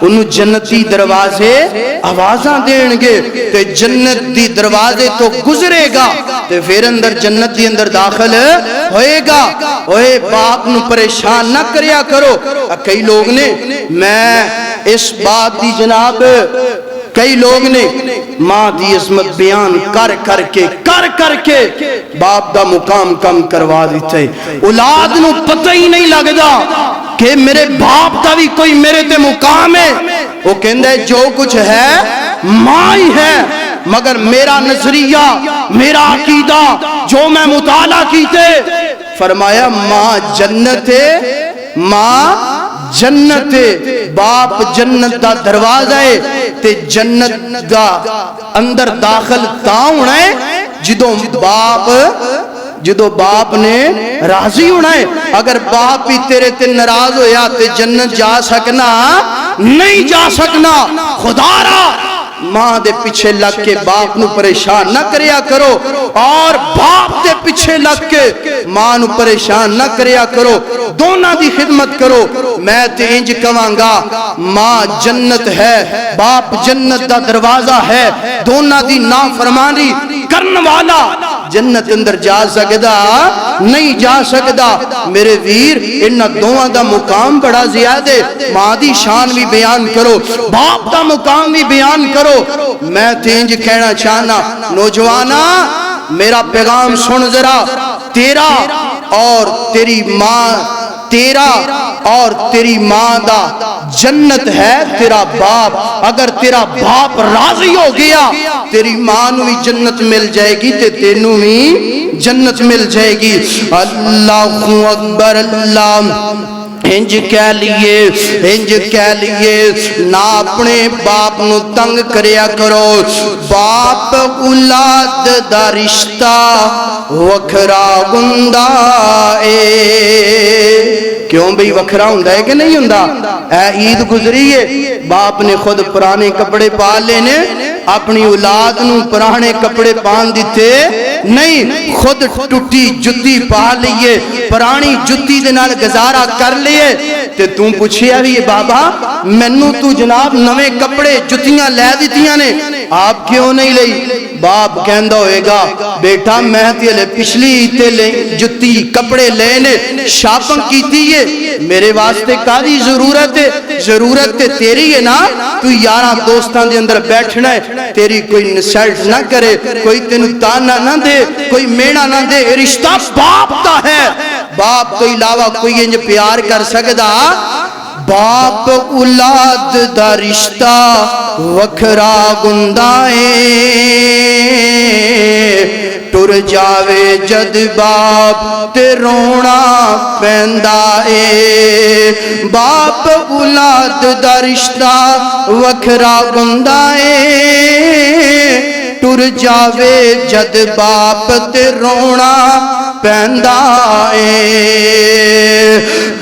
[SPEAKER 1] انہوں جنتی دروازے آوازاں دین گے تے جنت دی دروازے تو گزرے گا تے پھر اندر جنت دی اندر داخل ہوئے گا. اوے باپ نو پریشان نہ کریا کرو. کئی لوگ نے میں اس بات دی جناب کئی لوگ نے ماں دی عظمت بیان کر کے باپ دا مقام کم کروا دیتے. اولاد نو پتہ ہی نہیں لگدا کہ میرے باپ دا بھی کوئی میرے تے مقام ہے. وہ کہندے ہے جو کچھ ہے ماں ہی ہے, مگر میرا نظریہ میرا عقیدہ جو میں مطالعہ کیتے. فرمایا ماں جنت ہے, ماں جنت ہے, باپ جنت دا دروازہ ہے تے جنت دا اندر داخل تا ہونا ہے جدو باپ نے راضی ہونا ہے. اگر باپ ہی تیرے تے ناراض ہویا تے جنت جا سکنا نہیں جا سکنا. خدا را ماں دے پیچھے لگ کے باپ نو پریشان نہ کریا کرو اور باپ دے پیچھے لگ کے ماں نو پریشان نہ کریا کرو دونوں دی خدمت کرو میں تے انج کہاں گا ماں جنت ہے باپ جنت دا دروازہ ہے دونوں دی نافرمانی کرن والا جنت اندر جا سکدا نہیں جا سکدا میرے ویر انہاں دوواں دا مقام بڑا زیادہ ہے ماں دی شان بھی بیان کرو باپ دا مقام بھی بیان کرو میں تینج کہنا چاہنا نوجوانا میرا پیغام سن ذرا تیرا اور تیری ماں تیرا اور تیری ماں دا جنت ہے تیرا باپ اگر تیرا باپ راضی ہو گیا تیری ماں نو بھی جنت مل جائے گی تے تینوں بھی جنت مل جائے گی اللہ اکبر اللہ انج کہہ لیے نہ اپنے باپ نو تنگ کریا کرو باپ اولاد دا رشتہ وکھرا ہوندا اے کیوں بھئی وکھرا ہوندا ہے کہ نہیں ہوندا اے عید گزری ہے باپ نے خود پرانے کپڑے پا لینے اپنی اولاد نو پرانے کپڑے پان دیتے نہیں خود ٹوٹی جتی پا لیے پرانی جتی دے نال گزارا کر لیے تے توں پوچھیا بھی بابا مینوں تو جناب نویں کپڑے جتیاں لے دتیاں نے آپ کیوں نہیں لئی باپ کہندا ہوئے گا بیٹا میں تے پچھلی تے جتی کپڑے لینے شاپنگ کیتی ہے میرے واسطے کادی ضرورت تے تیری ہے نا تو یاراں دوستاں دے اندر بیٹھنا ہے تیری کوئی انسلٹ نہ کرے کوئی تینوں تانا نہ دے کوئی مینا نہ دے رشتہ باپ دا ہے باپ تو علاوہ کوئی انج پیار کر سکدا باپ اولاد دا رشتہ وکھرا ہوندا اے ٹر جاوے جد باپ تے رونا پیندا اے باپ اولاد دا رشتہ وکھرا ہوندا اے ٹر جاوے جد باپ تے رونا پیندا اے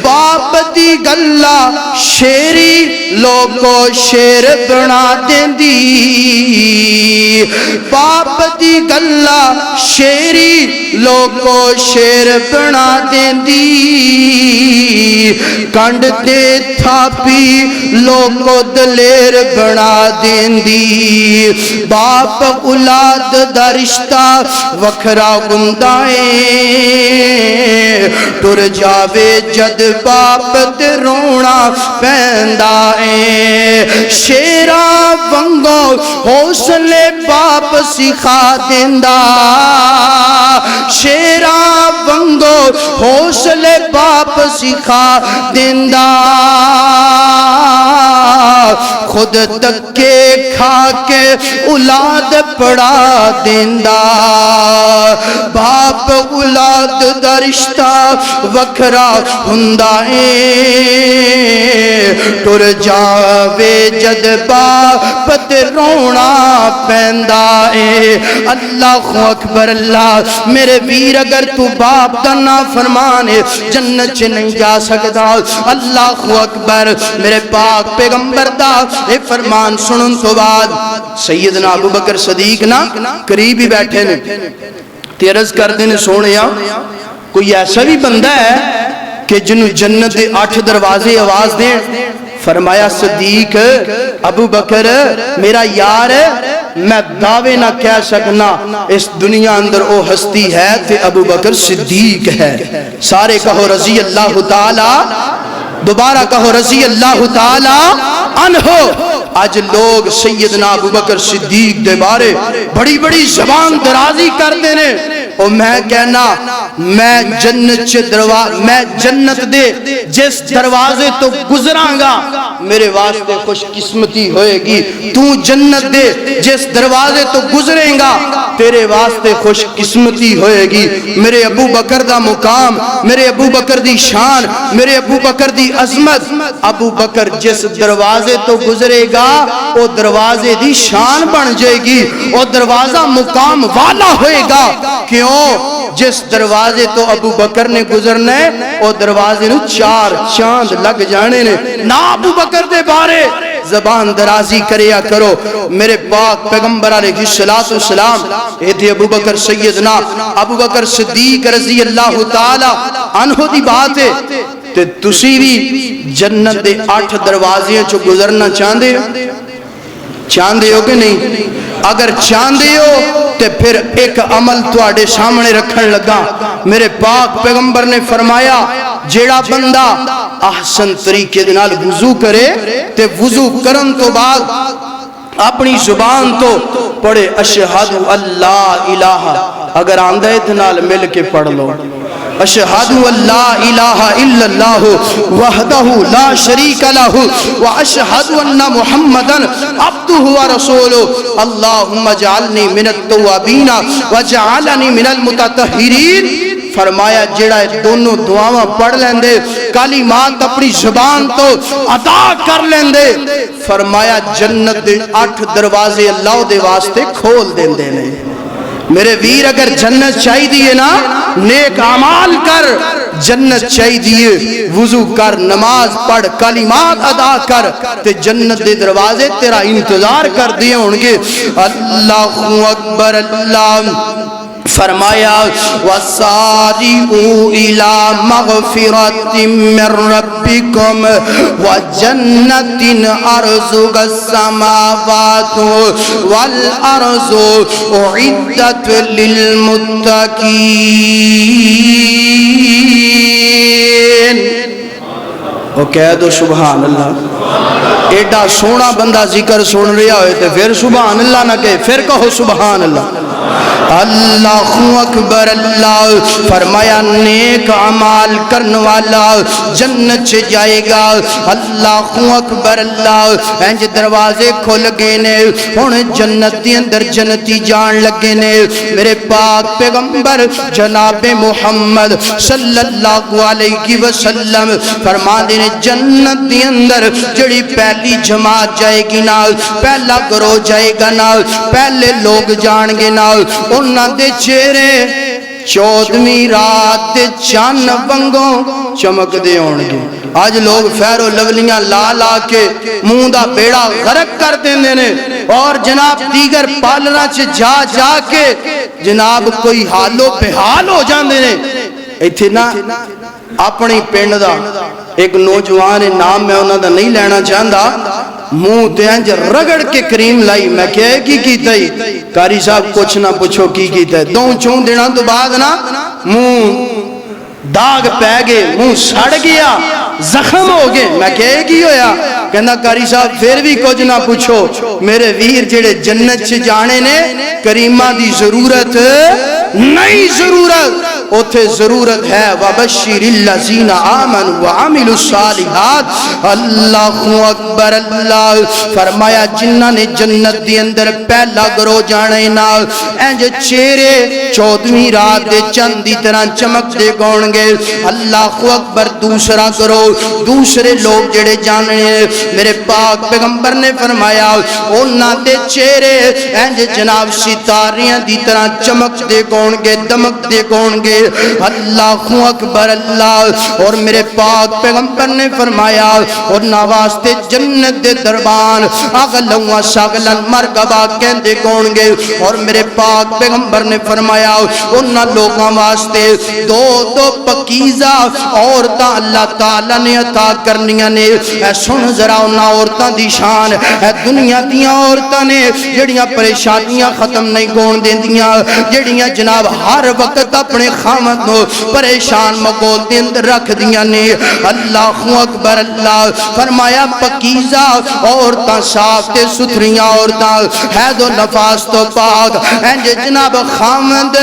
[SPEAKER 1] باپ دی گلا شیری لوگو شیر بنا دیندی باپ دی گلا شیری لوگو شیر بنا دیندی کنڈ تے تھاپی لوگو دلیر بنا دیندی باپ اولاد دا رشتہ وکھرا ہوندا اے ٹر جاوے جد باپ تے رونا پیندا اے شیرا ونگو حوصلے باپ سکھا دیندا شیرا ونگو حوصلے باپ سکھا دیندا خود دکے کھا کے اولاد پڑھا دیندا باپ اولاد دا رشتہ وکھرا ہوندا اے ٹر جاوے جد باپ تے رونا پیندا اے اللہ اکبر اللہ میرے ویر اگر تو باپ دا نافرمان ہے جنت چ نہیں جا سکدا اللہ اکبر میرے پاک پیغمبر دا اے فرمان سنن تو بعد سیدنا ابو بکر صدیق نا قریب ہی بیٹھے نے تیرز کر دینے سونیا کوئی ایسا بھی بندہ ہے کہ جنہوں جنت دے 8 دروازے آواز دیں فرمایا صدیق ابو بکر میرا یار میں دعوے نہ کہہ سکنا اس دنیا اندر او ہستی ہے تے ابو بکر صدیق ہے سارے کہو رضی اللہ تعالی دوبارہ کہو رضی اللہ تعالی عنہ آج لوگ سیدنا ابو بکر صدیق دے بارے بڑی بڑی زبان درازی کر دینے اور میں کہنا میں جنت دے جس دروازے تو گزراں گا میرے واسطے خوش قسمتی ہوئے گی تو جنت دے جس دروازے تو گزریں گا تیرے واسطے خوش قسمتی ہوئے گی میرے ابو بکر دا مقام میرے ابو بکر دی شان میرے ابو بکر دی عظمت ابو بکر جس دروازے تو گزرے گا وہ دروازے دی شان بن جائے گی وہ دروازہ مقام والا ہوئے گا کیوں جس دروازے تو ابو بکر نے گزرنا ہے وہ دروازے نو 4 چاند لگ جانے نے نا ابو بکر دے بارے زبان درازی کریا کرو. میرے پاک پیغمبر علیہ السلام اے تھے ابو بکر سیدنا ابو بکر صدیق رضی اللہ تعالی عنہ دی بات ہے. تے تسی بھی جنت دے 8 دروازے چو گزرنا چاہندے ہو کہ نہیں؟ اگر چاہندے ہو تے پھر ایک عمل تواڈے سامنے رکھن لگا. میرے پاک پیغمبر نے فرمایا جیڑا بندہ احسن طریقے دے نال وضو کرے تے وضو کرن تو بعد اپنی زبان تو پڑھے اشہد اللہ الہ. اگر آندہ اتنال مل کے پڑھ لو اشہد اللہ الہ الا اللہ وحدہ لا شریک لہ واشہد ان محمدا عبدہ ورسولہ اللہم اجعلنی من التوابین وجعلنی من المتطہرین. فرمایا جڑا دونوں دعاواں پڑھ لیندے کلمات اپنی زبان تو ادا کر لیندے فرمایا جنت دے 8 دروازے اللہ دے واسطے کھول دیندے نے. میرے ویر اگر جنت چاہی دیئے نا نیک عمال کر جنت چاہی دیئے وضو کر نماز پڑھ کلمات ادا کر تے جنت دے دروازے تیرا انتظار کر دیئے ہونگے. اللہ اکبر. اللہ فرمایا وَسَارِعُوا إِلَى مَغْفِرَةٍ مِّن رَّبِّكُمْ وَجَنَّةٍ عَرْضُهَا السَّمَاوَاتُ وَالْأَرْضُ أُعِدَّتْ لِلْمُتَّقِينَ. وہ کہہ دو سبحان اللہ. ایڈا سونا بندہ ذکر سن رہا ہوئے تو پھر سبحان اللہ نہ کہے پھر کہو سبحان اللہ. اللہ اکبر. اللہ فرمایا نیک عمال کرنے والا جنت سے جائے گا. اللہ اکبر. اللہ انج دروازے کھل گئے نے ہن جنت دے اندر جنتی جان لگے نے. میرے پاک پیغمبر جناب محمد صلی اللہ علیہ وسلم فرماندے نے جنت دے اندر جڑی پہلی جماعت جائے گی نا پہلا گروہ جائے گا نا پہلے لوگ جان گے نا انہاں دے چہرے 14ویں رات دے چان وانگوں چمک دے ہونگے. آج لوگ فیر و لولیاں لا لا کے منہ دا بیڑا غرق کر دیندے نے اور جناب دیگر پالنا چ جا جا کے جناب کوئی حالو بحال ہو جاندے نے. ایتھے نا اپنی پنڈ دا ایک نوجوان نام میں انہاں دا نہیں لینا چاہندا منہ تے انج رگڑ کے کریم لائی. میں کہے کی کیتا ہی قاری صاحب کچھ نہ پوچھو کی کیتا ہے. دو چون دینا تو بعد نا منہ داغ پہ گئے منہ سڑ گیا زخم ہو گئے. میں کہے کی ہویا کہنا قاری صاحب پھر بھی کچھ نہ پوچھو میرے ویر جڑے جنت سے جانے نے کریمہ دی ضرورت نہیں ضرورت اوتھے ضرورت ہے وَبَشِّرِ الَّذِينَ آمَنُوا وَعَمِلُوا الصَّالِحَاتِ. اللہ اکبر. اللہ فرمایا جنہاں نے جنت دے اندر پہلا گروہ جانے نا انج چہرے 14ویں رات دے چند دی طرح چمک دے گون گے. اللہ اکبر. دوسرا گروہ دوسرے لوگ جڑے جانے میرے پاک پیغمبر نے فرمایا انہاں دے چہرے انج جناب ستاریاں دی طرح چمک دے گون گے دمک دے گون گے. اللہ اکبر. اللہ اور میرے پاک پیغمبر نے فرمایا اور نواستے جنت دے دربان اغلوہ ساغلن مرگبہ کہندے کون گے. اور میرے پاک پیغمبر نے فرمایا انہا لوگاں واسطے دو پکیزہ عورتاں اللہ تعالیٰ نے عطا کرنیاں نے. اے سن ذرا انہا عورتاں دی شان اے دنیا دیاں عورتاں نے جڑیاں پریشانیاں ختم نہیں کون دیں دیاں جڑیاں جناب ہر وقت اپنے خامد نو پریشان مقول دے اندر رکھ دیاں نے. اللہ اکبر. اللہ فرمایا پکیزہ عورتاں صاف تے ستھریاں عورتاں حید و نفاس تو پاک انج جناب خامد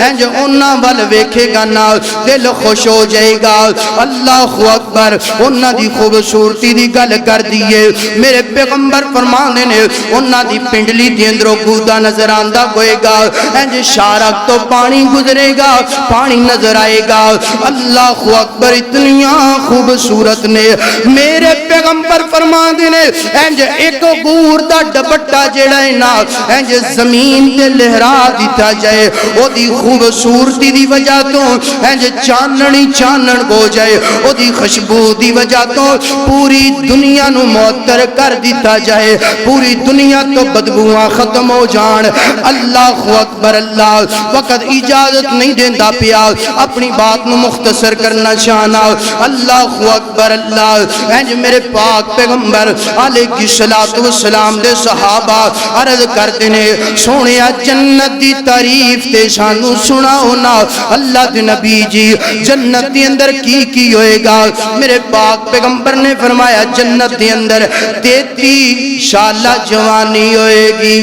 [SPEAKER 1] انج انہاں وال ویکھے گا نا دل خوش ہو جائے گا. اللہ اکبر. انہاں دی خوبصورتی دی گل کر دیئے میرے پیغمبر فرمانے نے انہاں دی پنڈلی دی اندروں گودا نظر آندہ ہوئے گا انج شارک تو پانی گزرے گا پانی نظر آئے گا. اللہ اکبر اتنیاں خوبصورت نے میرے پیغمبر فرما دینے انج ایک گور دا ڈبٹا جڑا ہے نا انج زمین تے لہرا دیتا جائے او دی خوبصورتی دی وجہ تو انج چاننی چانن ہو جائے او دی خوشبو دی وجہ تو پوری دنیا نو معطر کر دیتا جائے پوری دنیا تو بدبوواں ختم ہو جان. اللہ اکبر. اللہ وقت اجازت نہیں دیندا پیا اپنی بات نو مختصر کرنا چاہنا. اللہ اکبر. اللہ انج میرے پاک پیغمبر علیہ الصلوۃ والسلام دے صحابہ عرض کرتے نے سونیا جنت دی تعریف تے سانو سناؤ نا. اللہ دے نبی جی جنت دے اندر کی ہوئے گا؟ میرے پاک پیغمبر نے فرمایا جنت دے اندر 33 سالہ جوانی ہوئے گی.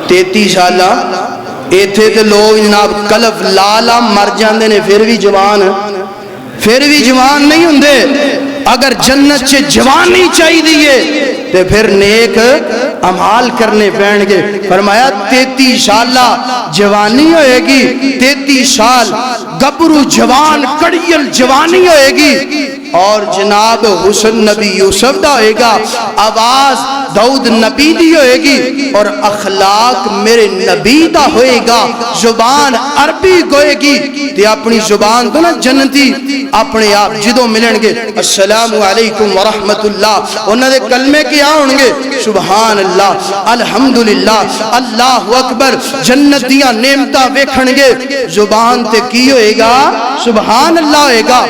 [SPEAKER 1] 33 سالہ ایتھے تے لوگ جناب کلف لالا مر جاندے نے پھر بھی جوان نہیں ہوندے. اگر جنت سے جوانی چاہی دیئے تے پھر نیک عمال کرنے پہن گے. فرمایا 33 سالہ جوانی ہوئے گی 33 سال گبرو جوان کڑیل جوانی ہوئے گی اور جناب حسن نبی یوسف دا ہوئے گا آواز داؤد نبی دی ہوئے گی اور اخلاق میرے نبی دا ہوئے گا زبان عربی گوئے گی. تے اپنی زبان تو نا جنتی اپنے آپ جدو ملن گے السلام علیکم ورحمت اللہ انہوں نے کلمے کیا ہونگے سبحان اللہ الحمدللہ اللہ اکبر. جنتیاں نعمتہ ویکھنگے زبان تے کی ہوئے گا سبحان اللہ ہوئے گا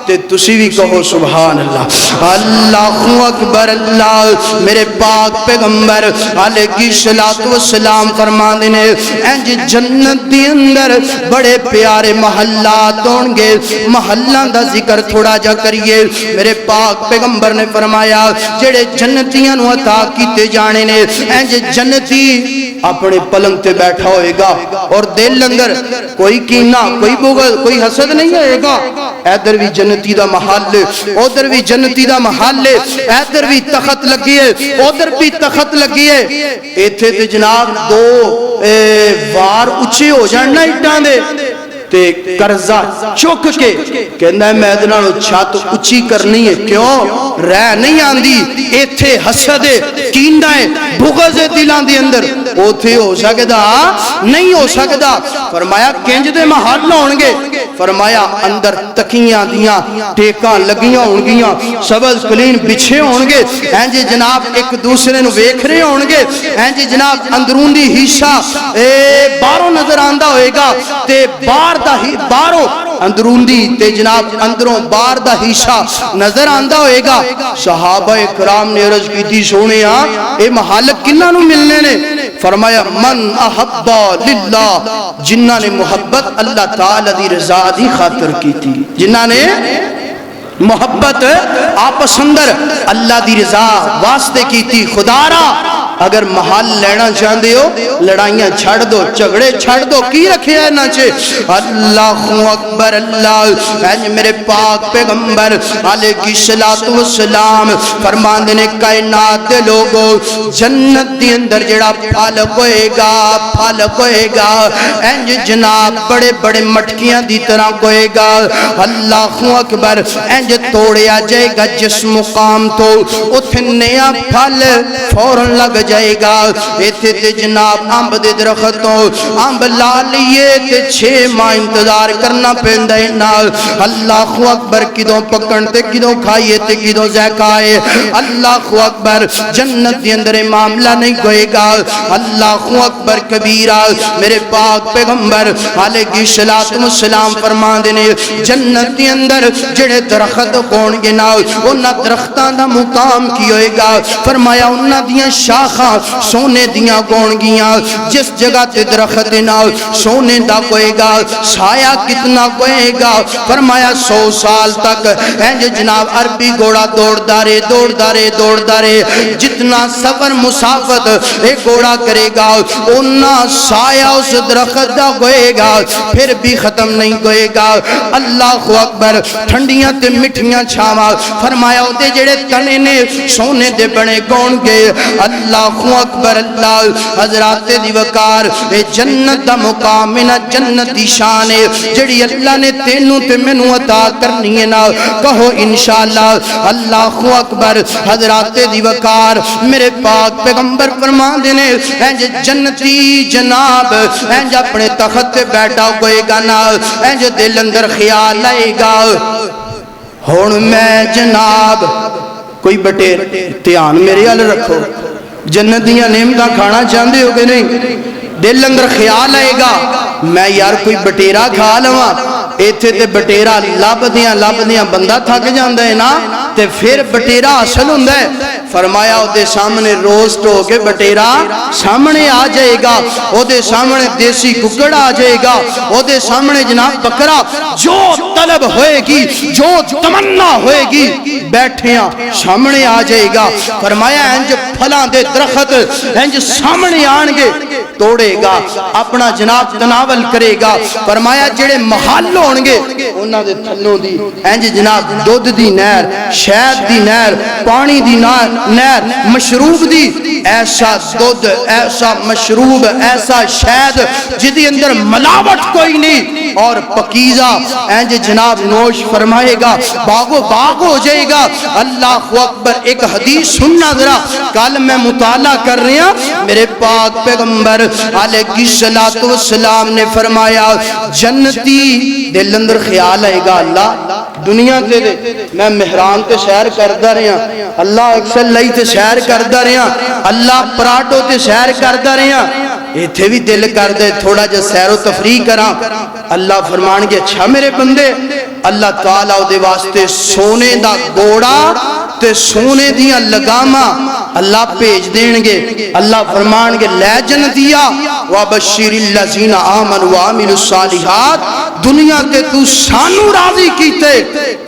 [SPEAKER 1] تے تسی بھی کہو سبحان اللہ. اللہ اکبر. اللہ میرے پاک پیغمبر علیہ الصلوۃ والسلام فرماندے نے انج جنت دے اندر بڑے پیارے محلات ہونگے. محلاں دا ذکر تھوڑا جا کریے. میرے پاک پیغمبر نے فرمایا جڑے جنتیاں نو عطا کیتے جانے نے انج جنتی اپنے پلنگ تے بیٹھا ہوئے گا اور دل اندر کوئی کینہ کوئی بغض کوئی حسد نہیں ہوئے گا. ادھر بھی جنتی دا محل ادھر بھی جنتی دا محل ادھر بھی تخت لگیے ادھر بھی تخت لگیے. ایتھے تے جناب 2 وار اچھے ہو جاننا اٹھاں دے تے قرضہ چک کے کہنا ہے میں ادھنا چھت اچھی کرنی ہے کیوں رہ نہیں آندی ایتھے حسد کینہ بغض دلان دی اندر اوتھے ہو سکدا نہیں ہو سکدا. فرمایا کنج دے محل ہونگے. فرمایا اندر تکیاں دیاں ٹیکاں لگیاں ہونگیاں سبز کلین بچھے ہونگے جی جناب ایک دوسرے نو ویکھ رہے ہونگے جی جناب اندرونی حصہ باروں نظر آندہ ہوئے گا تے باروں اندرونی تے جناب اندروں بار دا حصہ نظر آندہ ہوئے گا. صحابہ اکرام نے عرض کی تھی سونے اے محل کنہ نو ملنے نے؟ فرمایا من احبا للہ جنہ نے محبت اللہ تعالی دی رضا دی خاطر کی تھی. جنہ نے محبت آپس اندر اللہ دی رضا واسطے کی تھی. خدا را اگر محل لینا چاہتے ہو لڑائیاں چھڑ دو جھگڑے چھڑ دو کی رکھے ہیں ناچے. اللہ اکبر. اللہ میرے پاک پیغمبر علیہ الصلوۃ والسلام فرماندے نے کائنات دے لوگو جنت دی اندر جڑا پھل ہوئے گا انج جناب بڑے بڑے مٹکیاں دی طرح ہوئے گا. اللہ اکبر. انج توڑیا جائے گا جس مقام تو اتھے نیا پھل فوراں لگ جائے گا. ایتھے تے جناب امب دے درختوں امب لا لیے تے 6 ماہ انتظار کرنا پیندا ہے نال. اللہ اکبر. کدوں پکن تے کدوں کھائیے تے کدوں زیکائے. اللہ اکبر. جنت دے اندر معاملہ نہیں ہوئے گا. اللہ اکبر کبیرہ. میرے پاک پیغمبر علیہ الصلوۃ والسلام فرماندے نے جنت دے اندر جڑے درخت کون گے نا انہاں درختاں دا مقام کی ہوئے گا. فرمایا انہاں دیاں شاخاں سونے دیاں کون گیاں. جس جگہ تے درخت نا سونے دا کوئے گا سایہ کتنا کوئے گا. فرمایا 100 سال تک جناب عربی گھوڑا دوڑ دارے جتنا سفر مسافت ایک گھوڑا کرے گا انہا سایہ اس درخت دا کوئے گا پھر بھی ختم نہیں کوئے گا. اللہ اکبر. ٹھنڈیاں تے مٹھیاں چھاواں. فرمایا ہوتے جڑے تنے نے سونے دے بنے کون گے. اللہ اللہ اکبر اللہ حضرات دی وقار اے جنت دا مقام ہے نا جنت دی شان ہے جڑی اللہ نے تینوں تے مینوں عطا کرنی ہے نا کہو انشاءاللہ اللہ اکبر حضرات دی وقار میرے پاک پیغمبر فرما دینے انج جنتی جناب انج اپنے تخت تے بیٹھا ہوئے گا نا انج دل اندر خیال آئے گا ہون میں جناب کوئی بٹیر دھیان میرے حال رکھو جنت دیاں نعمتاں کھانا چاہندے ہو کہ نہیں دل اندر خیال آئے گا میں یار کوئی بٹیرا کھا لواں ایتھے تے بٹیرا لبدیاں بندہ تھک جاندا ہے نا تے پھر بٹیرا اصل ہوندا ہے فرمایا او دے سامنے روسٹ ہو کے بٹیرا سامنے آ جائے گا او دے سامنے دیسی ککڑ آ جائے گا او دے سامنے جناب بکرا جو طلب ہوئے گی جو تمنا ہوئے گی بیٹھیاں سامنے آ جائے گا فرمایا انج پھلاں دے درخت انج سامنے آن گے توڑے گا اپنا جناب تناول کرے گا فرمایا جڑے محل ہونگے انہاں دے تھلوں دی انج جناب دودھ دی نہر شہد دی نہر پانی دی نہر مشروب دی ایسا دودھ ایسا مشروب ایسا شہد جدی اندر ملاوٹ کوئی نہیں اور پکیزہ انج جناب نوش فرمائے گا باغو باغ ہو جائے گا اللہ اکبر ایک حدیث سننا ذرا کل میں مطالعہ کر رہے ہیں میرے پاک پیغمبر علیہ السلام نے فرمایا جنتی دل اندر خیال آئے گا اللہ دنیا تے دے میں مہران تے سیر کردہ رہے ہیں اللہ اکثر لئی تے سیر کردہ رہے ہیں اللہ پراٹو تے سیر کردہ رہے ہیں ایتھے بھی دل کر دے تھوڑا جا سیر و تفریح کراں اللہ فرمان گے اچھا میرے بندے اللہ تعالیٰ دے واسطے سونے دا گوڑا تے سونے دیاں لگاما اللہ پیج دین گے اللہ فرمان گے لے جنتیا وَبَشِّرِ الَّذِينَ آمَنُوا وَعَمِلُوا الصَّالِحَاتِ دنیا تے تو سانو راضی کیتے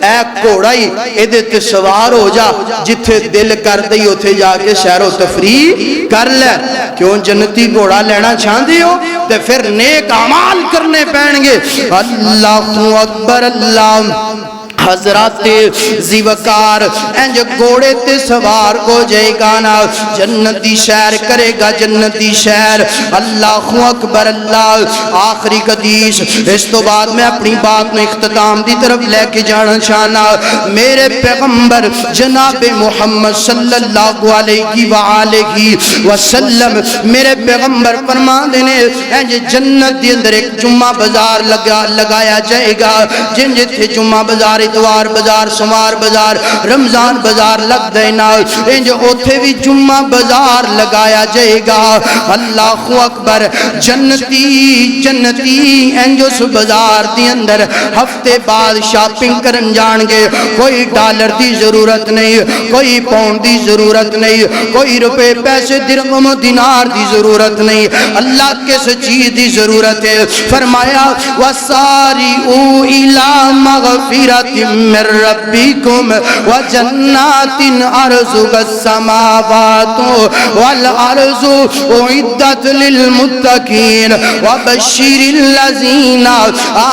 [SPEAKER 1] اے کوڑائی ایدے تے سوار ہو جا جتھے دل کر دئی اتھے جا کے سیر و تفریح کر لے کیوں جنتی گھوڑا لینا چاہندے ہو تے پھر نیک اعمال کرنے پہن گے اللہ اکبر اللہ حضرات زیوکار انج گوڑے تے سوار کو جائے گا نا جنتی شہر کرے گا جنتی شہر اللہ اکبر اللہ آخری حدیث اس تو بعد میں اپنی بات میں اختتام دی طرف لے کے جانا چاہنا میرے پیغمبر جناب محمد صلی اللہ علیہ وآلہ وسلم میرے پیغمبر فرما دینے انج جنت دی اندر ایک جمعہ بازار لگایا جائے گا جن جتھے جمعہ بازار اتوار بازار سمار بازار رمضان بازار لگ دینا انج اوتھے بھی جمعہ بازار لگایا جائے گا اللہ اکبر جنتی انج اس بازار دی اندر ہفتے بعد شاپنگ کرن جان گے کوئی ڈالر دی ضرورت نہیں کوئی پاؤنڈ دی ضرورت نہیں کوئی روپے پیسے درہم و دینار دی ضرورت نہیں اللہ کس چیز دی ضرورت ہے فرمایا وَسَارِعُوا إِلَى مَغْفِرَةٍ من ربكم وجنات عرضها السماوات والارض اعدت للمتقين وبشر الذين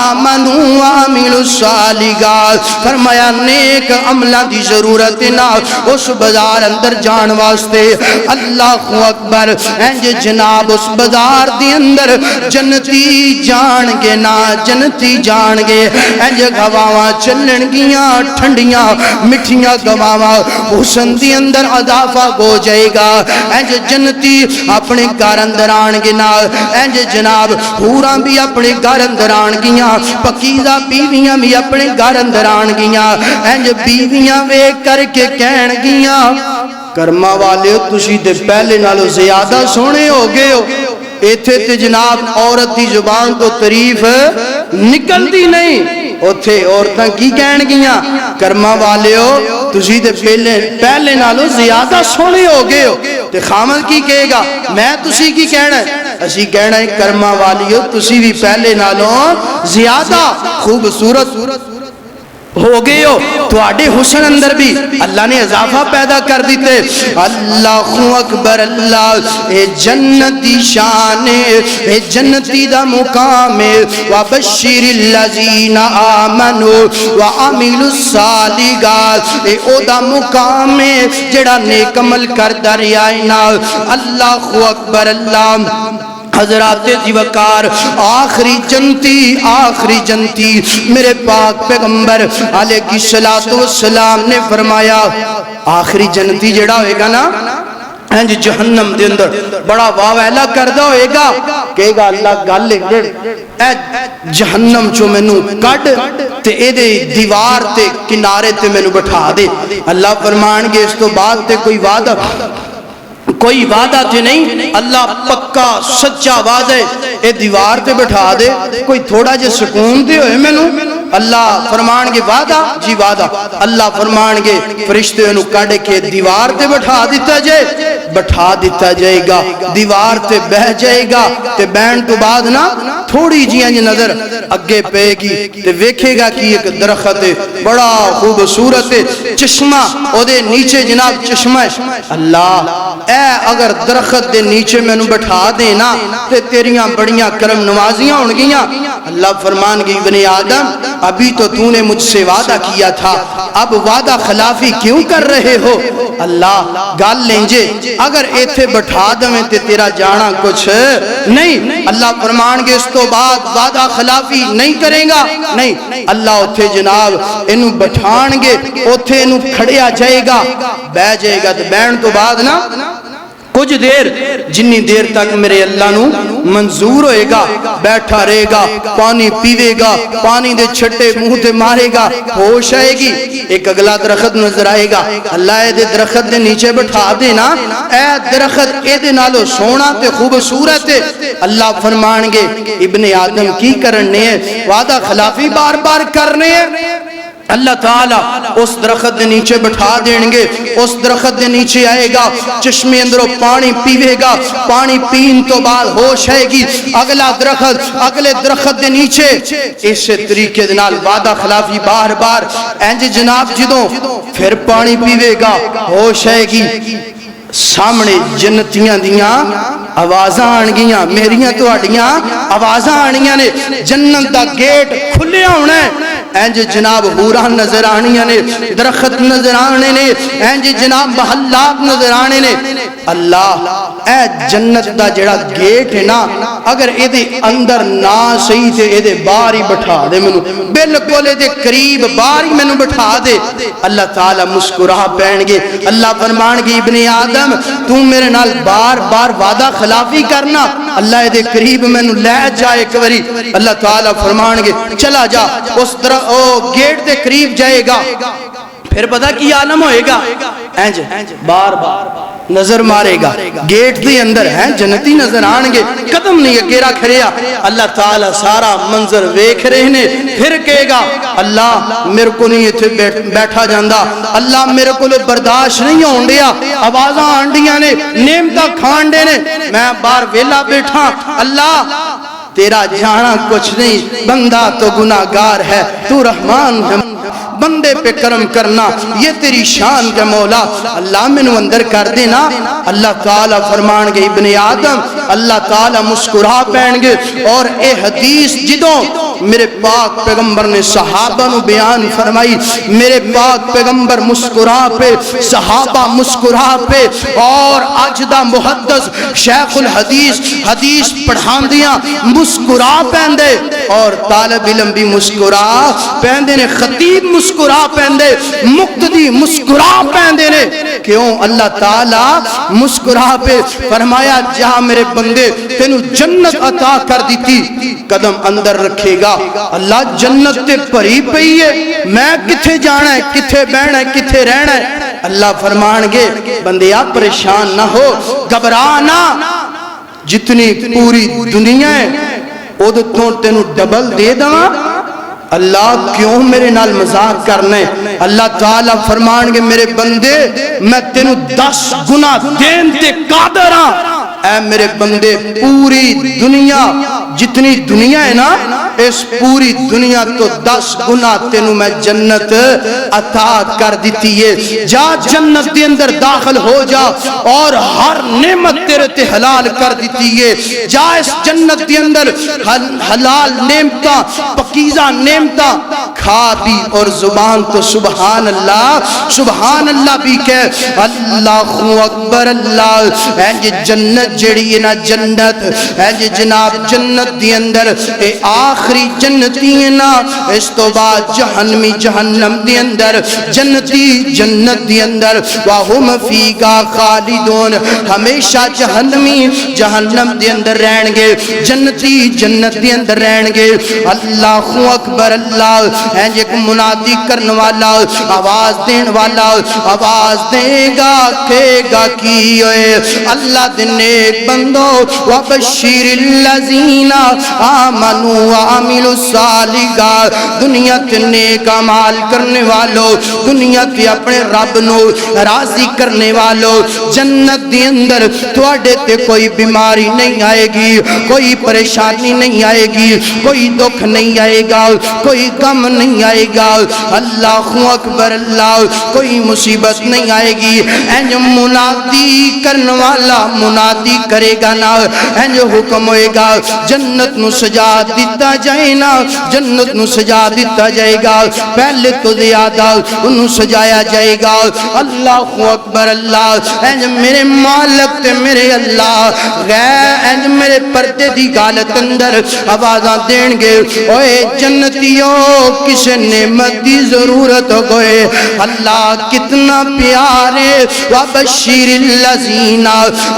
[SPEAKER 1] آمنوا وعملوا الصالحات فرمایا نیک عملاں دی ضرورت نہ اس بازار اندر جان واسطے اللہ اکبر انج جناب اس بازار دی اندر جنتی جان گے نا جنتی جان گے انج گواواں چلن گیاں ٹھنڈیاں مٹھیاں گواواں حسن دی اندر اضافہ ہو جائے گا انج جنتی اپنے گھر اندر آن گے نا انج جناب حوراں بھی اپنے گھر اندر آن گیاں پکیزہ بیویاں بھی اپنے گھر اندر آن گیاں انج بیویاں ویکھ کر کے کہن گیاں کرما والے تسی تے پہلے نالوں زیادہ سونے ہو گئے ہو ایتھے تے جناب عورت دی زبان تو تعریف نکلتی نہیں اوتھے عورتاں کی کہن گیاں کرما والے ہو تسی تے پہلے نالوں زیادہ سونے ہو گئے ہو تے خامد کی کہے گا میں تسی کی کہنا ہے اسی کہنا ہے کرما والی ہو تسی بھی پہلے نالوں زیادہ خوبصورت ہو گئے ہو تواڈے حسن اندر بھی اللہ نے اضافہ پیدا کر دیتے اللہ اکبر اللہ اے جنت دی شان اے جنتی دا مقام وبشر الذین آمنوا وعملوا الصالحات اے او دا مقام جڑا نیک عمل کردا رہیا ہے نال اللہ اکبر اللہ حضرات دیوکار آخری جنتی میرے پاک پیغمبر علیہ السلام نے فرمایا آخری جنتی جڑا ہوئے گا نا انج جہنم دے اندر بڑا واویلا کردہ ہوئے گا کہے گا اللہ گالے اے جہنم چو میں نو کٹ تے اے دے دیوار تے کنارے تے میں نو بٹھا دے اللہ فرمان گے اس تو بعد تے کوئی وعدہ تھے نہیں اللہ پکا سچا وعدہ اے دیوار تے بٹھا دے کوئی تھوڑا جے سکون دے ہوئے میں نو اللہ فرمان گے وعدہ جی وعدہ اللہ فرمان گے فرشتے انہوں کڑ کے دیوار تے بٹھا دیتا جائے گا دیوار تے بہ جائے گا تے بین تو بعد نا تھوڑی جی انج نظر اگے پے گی تے ویکھے گا کہ ایک درخت بڑا خوبصورت چشمہ او دے نیچے جناب چشمہ اللہ اے اگر درخت دے نیچے میں نو بٹھا دینا تے تیریاں بڑیاں کرم نوازیاں ہون گیاں اللہ فرمان گی ابن آدم ابھی تو تو نے مجھ سے وعدہ کیا تھا اب وعدہ خلافی کیوں کر رہے ہو اللہ گال لینجے اگر ایتھے بٹھا دویں تے تیرا جانا کچھ نہیں اللہ فرمان گے اس تو بعد وعدہ خلافی نہیں کریں گا نہیں اللہ اتھے جناب انہوں بٹھان گے اتھے انہوں کھڑیا جائے گا بہ جائے گا تو بین تو بعد نا کچھ دیر جنی دیر تک میرے اللہ نو منظور ہوئے گا بیٹھا رہے گا پانی پیوے گا پانی دے چھٹے منہ تے مارے گا ہوش آئے گی ایک اگلا درخت نظر آئے گا اللہ اے دے درخت دے نیچے بٹھا دینا اے درخت اے دے نالو سونا تے خوبصورت ہے اللہ فرمان گے ابن آدم کی کرنے ہیں وعدہ خلافی بار بار کرنے ہیں اللہ تعالیٰ اس درخت دے نیچے بٹھا دیں گے اس درخت دے نیچے آئے گا چشمے اندروں پانی پیوے گا پانی پین تو بعد ہوش آئے گی اگلے درخت دے نیچے اس طریقے دنال وعدہ خلافی بار بار اینج جناب جدوں پھر پانی پیوے گا ہوش آئے گی سامنے جنتیاں دیاں آوازاں آنگیاں میریاں تو آڑیاں آوازاں آنگیاں نے جنت دا گیٹ کھلے ہونا ہے اینج جناب حوران نظر آنیاں نے درخت نظر آنے نے اینج جناب محلات نظر آنے نے اللہ اے جنت دا جڑا گیٹ ہے نا اگر اے دے اندر نہ صحیح تے اے دے باری بٹھا دے منو بلکل اے دے قریب باری منو بٹھا دے اللہ تعالیٰ مسکرہ پہن گے اللہ فرمان گے ابن آدم تو میرے نال بار بار وعدہ خلافی کرنا اللہ اے دے قریب منو لے جائے کوری اللہ تعالیٰ فرمان گے چلا جا اس طرح گیٹ دے قریب جائے گا پھر پتہ کی عالم ہوئے گا اینج بار بار نظر مارے گا گیٹ دے اندر ہیں جنتی نظر آنگے قدم نہیں اگیرا کھریا اللہ تعالیٰ سارا منظر ویکھ رہے نے پھر کہے گا اللہ میرے کو نہیں یہ بیٹھا جاندہ اللہ میرے کو برداشت نہیں ہوندیا آوازاں آنڈیاں نے نیمتا کھانڈے نے میں بار ویلا بیٹھا اللہ تیرا جانا کچھ نہیں بندہ تو گناہگار ہے تو رحمان ہے بندے پہ کرم کرنا یہ تیری شان کے مولا اللہ منو اندر کر دینا اللہ تعالیٰ فرمان گے ابن آدم اللہ تعالیٰ مسکرہ پہن گے اور اے حدیث جدوں میرے پاک پیغمبر نے صحابہ نو بیان فرمائی میرے پاک پیغمبر مسکرہ پہ صحابہ مسکرہ پہ اور اجدہ محدث شیخ الحدیث حدیث پڑھان دیاں مسکرہ پہن دے اور طالب علم بھی مسکرہ پہن دے نے خطیب مسکرہ پہن دے مقتدی مسکرہ پہن دے نے کیوں اللہ تعالیٰ مسکرہ پہ فرمایا جہاں میرے بندے تینو جنت عطا کر دیتی قدم اندر رکھے گا اللہ جنت تے پری پئی ہے میں کتھے جانا ہے کتھے بیٹھنا ہے کتھے رہنا ہے اللہ فرمان گے بندیا پریشان نہ ہو گھبرانا جتنی پوری دنیا ہے ادھتوں تینو ڈبل دے دوا اللہ کیوں میرے نال مذاق کرنے اللہ تعالیٰ فرمان گے میرے بندے میں تینو 10 گنا دین تے قادر ہاں اے میرے بندے پوری دنیا جتنی دنیا ہے نا اس پوری دنیا تو 10 گنا تینوں میں جنت عطا کر دیتی ہے جا جنت دے اندر داخل ہو جا اور ہر نعمت تیرے تے حلال کر دیتی ہے جا اس جنت دے اندر حلال نعمتاں پکیزہ نعمتاں کھا بھی اور زبان تو سبحان اللہ بھی کہہ اللہ اکبر اللہ اے جی جنت جڑی ہے نا جنت اے جی جناب جنت دی اندر اے آخری جنتی ہے نا اس تو بعد جہنمی جہنم دی اندر جنتی جنت دی اندر وَهُمْ فِيهَا خَالِدُونَ ہمیشہ جہنمی جہنم دی اندر رہن گے جنتی جنت دی اندر رہن گے اللہ اکبر اللہ ہے ایک منادی کرنے والا آواز دین والا آواز دے گا کہے گا کی ہوئے اللہ دن ایک بندو وَبَشِّرِ الَّذِينَ آمَنُوا وَعَمِلُوا الصَّالِحَاتِ دنیا تے نیک اعمال کرنے والوں دنیا تے اپنے رب نو راضی کرنے والوں جنت دی اندر تواڈے تے کوئی بیماری نہیں آئے گی کوئی پریشانی نہیں آئے گی کوئی دکھ نہیں آئے گا کوئی غم نہیں آئے گا اللہ اکبر اللہ کوئی مصیبت نہیں آئے گی اینج منادی کرنے والا منادی کرے گا نا اینج حکم ہوئے گا جنت نو سجا دیتا جائے نا جنت نو سجا دیتا جائے گا پہلے تو زیادہ انہوں سجایا جائے گا اللہ اکبر اللہ اینج میرے مالک تے میرے اللہ غیر اینج میرے پردے دی گالت اندر آوازاں دین گے اوے جنتیوں کس نعمت دی ضرورت ہوئے اللہ کتنا پیارے وَبَشِّرِ الَّذِينَ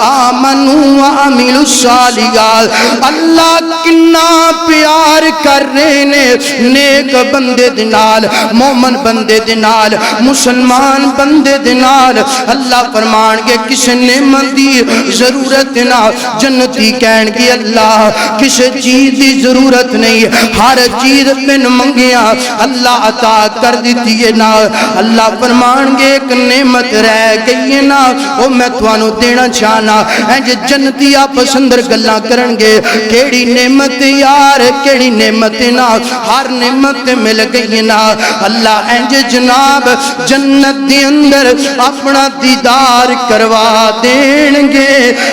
[SPEAKER 1] آمَنُوا وَعَمِلُوا الصَّالِحَاتِ اللہ کتنا پیار کر رہے نے نیک بندے دنال مومن بندے دنال مسلمان بندے دنال اللہ فرمان کے کس نعمت دی ضرورت نہ جنتی کہن کی اللہ کس چیز دی ضرورت نہیں ہر چیز من منگیا اللہ عطا کر دیتی ہے نا اللہ فرمان کے ایک نعمت رہ گئی ہے نا وہ میں توانو دینا چاہنا اینج جنتی آپ پسندر گلہ کرنگے کیڑی نعمت یار کیڑی نعمت نا ہر نعمت مل گئی نا اللہ اینج جناب جنت دی اندر اپنا دیدار کروا دینگے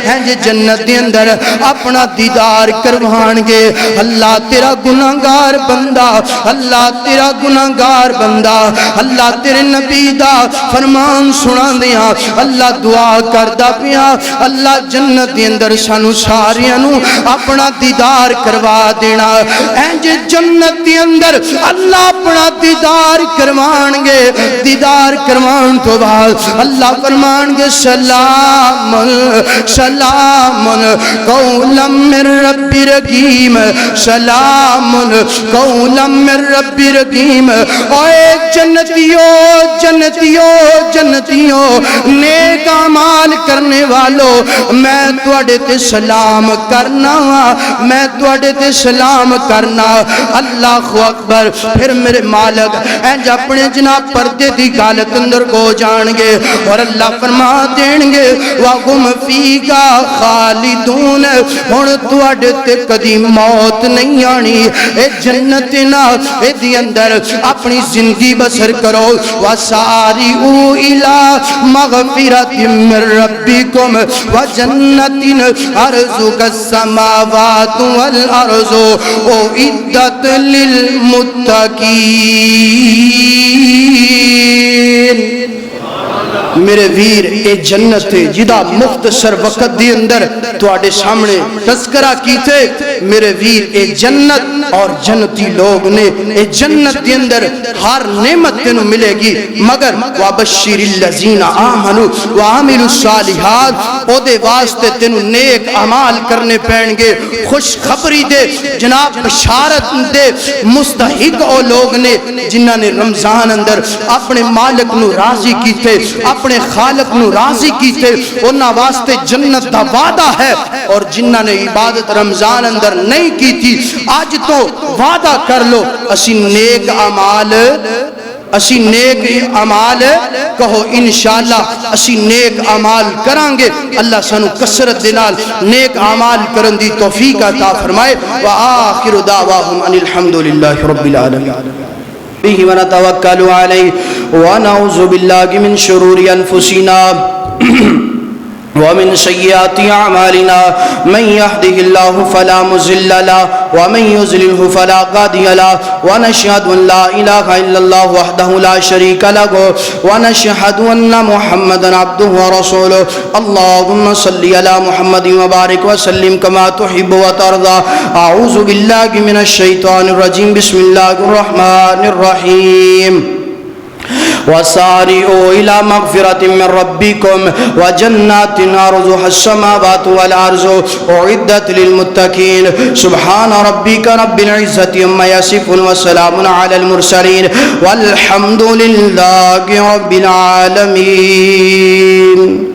[SPEAKER 1] اینج جنت دی اندر اپنا دیدار کروانگے اللہ تیرا گناہگار بندہ اللہ تیرا گناہگار بندہ اللہ تیرے نبی دا فرمان سنا دیا اللہ دعا کردہ پیا اللہ جنت دی اندر سانو ساریانو اپنا دیدار کروا دینا اینج جنت دی اندر اللہ اپنا دیدار کروانگے دیدار کروان تو بعد اللہ فرمانگے سلام سلام قولا من رب رحیم سلام قولا من رب رحیم اوے جنتیوں جنتیوں جنتیوں نیک اعمال کرنے والوں میں تواڈے تے سلام کرنا میں تواڈے تے سلام کرنا اللہ اکبر پھر میرے مالک اینج اپنے جناب پردے دی گالت اندر کو جان گے اور اللہ فرما دین گے وَهُمْ فِيهَا خَالِدُونَ ہن تواڈے تے کدی موت نہیں آنی اے جنت نا اے دی اندر اپنی زندگی بسر کرو وَسَارِعُوا إِلَىٰ مَغْفِرَةٍ مِّن رَّبِّكُمْ وَجَنَّةٍ عَرْضُهَا السَّمَاوَاتُ وَالْأَرْضُ أُعِدَّتْ لِلْمُتَّقِينَ میرے ویر اے جنت جدا مختصر وقت دی اندر تو آڑے سامنے تذکرہ کی تھے میرے ویر اے جنت اور جنتی لوگ نے اے جنت دی اندر ہر نعمت تینوں ملے گی مگر وَبَشِّرِ الَّذِينَ آمَنُوا وَعَمِلُوا الصَّالِحَاتِ او دے واسطے تینوں نیک عمال کرنے پہن گے خوش خبری دے جناب بشارت دے مستحق او لوگ نے جنہاں نے رمضان اندر اپنے مالک نو راضی کی تھے اپنے خالق نو راضی کی تھے انہاں واسطے جنت دا وعدہ ہے اور جنہاں نے عبادت رمضان اندر نہیں کی تھی آج تو وعدہ کر لو اسی نیک اعمال اسی نیک اعمال کہو انشاءاللہ اسی نیک اعمال کرانگے اللہ سانو کثرت دے نال نیک اعمال کرن دی توفیق عطا فرمائے وآخر دعواہم ان الحمدللہ رب العالمین به ونتوکل علیہ ونعوذ باللہ من شرور انفسنا ومن سيئات أعمالنا من يهده الله فلا مضل له ومن يضلل فلا هادي له ونشهد أن لا إله إلا الله وحده لا شريك له ونشهد أن محمدا عبده ورسوله اللهم صل على محمد وبارك وسلم كما تحب وترضى أعوذ بالله من الشيطان الرجيم بسم الله الرحمن الرحيم وسارعوا إلى مغفرة من ربكم وجنات عرضها السماوات والأرض أعدت للمتقين سبحان ربك رب العزة عما يصفون وسلام على المرسلين والحمد لله رب العالمين.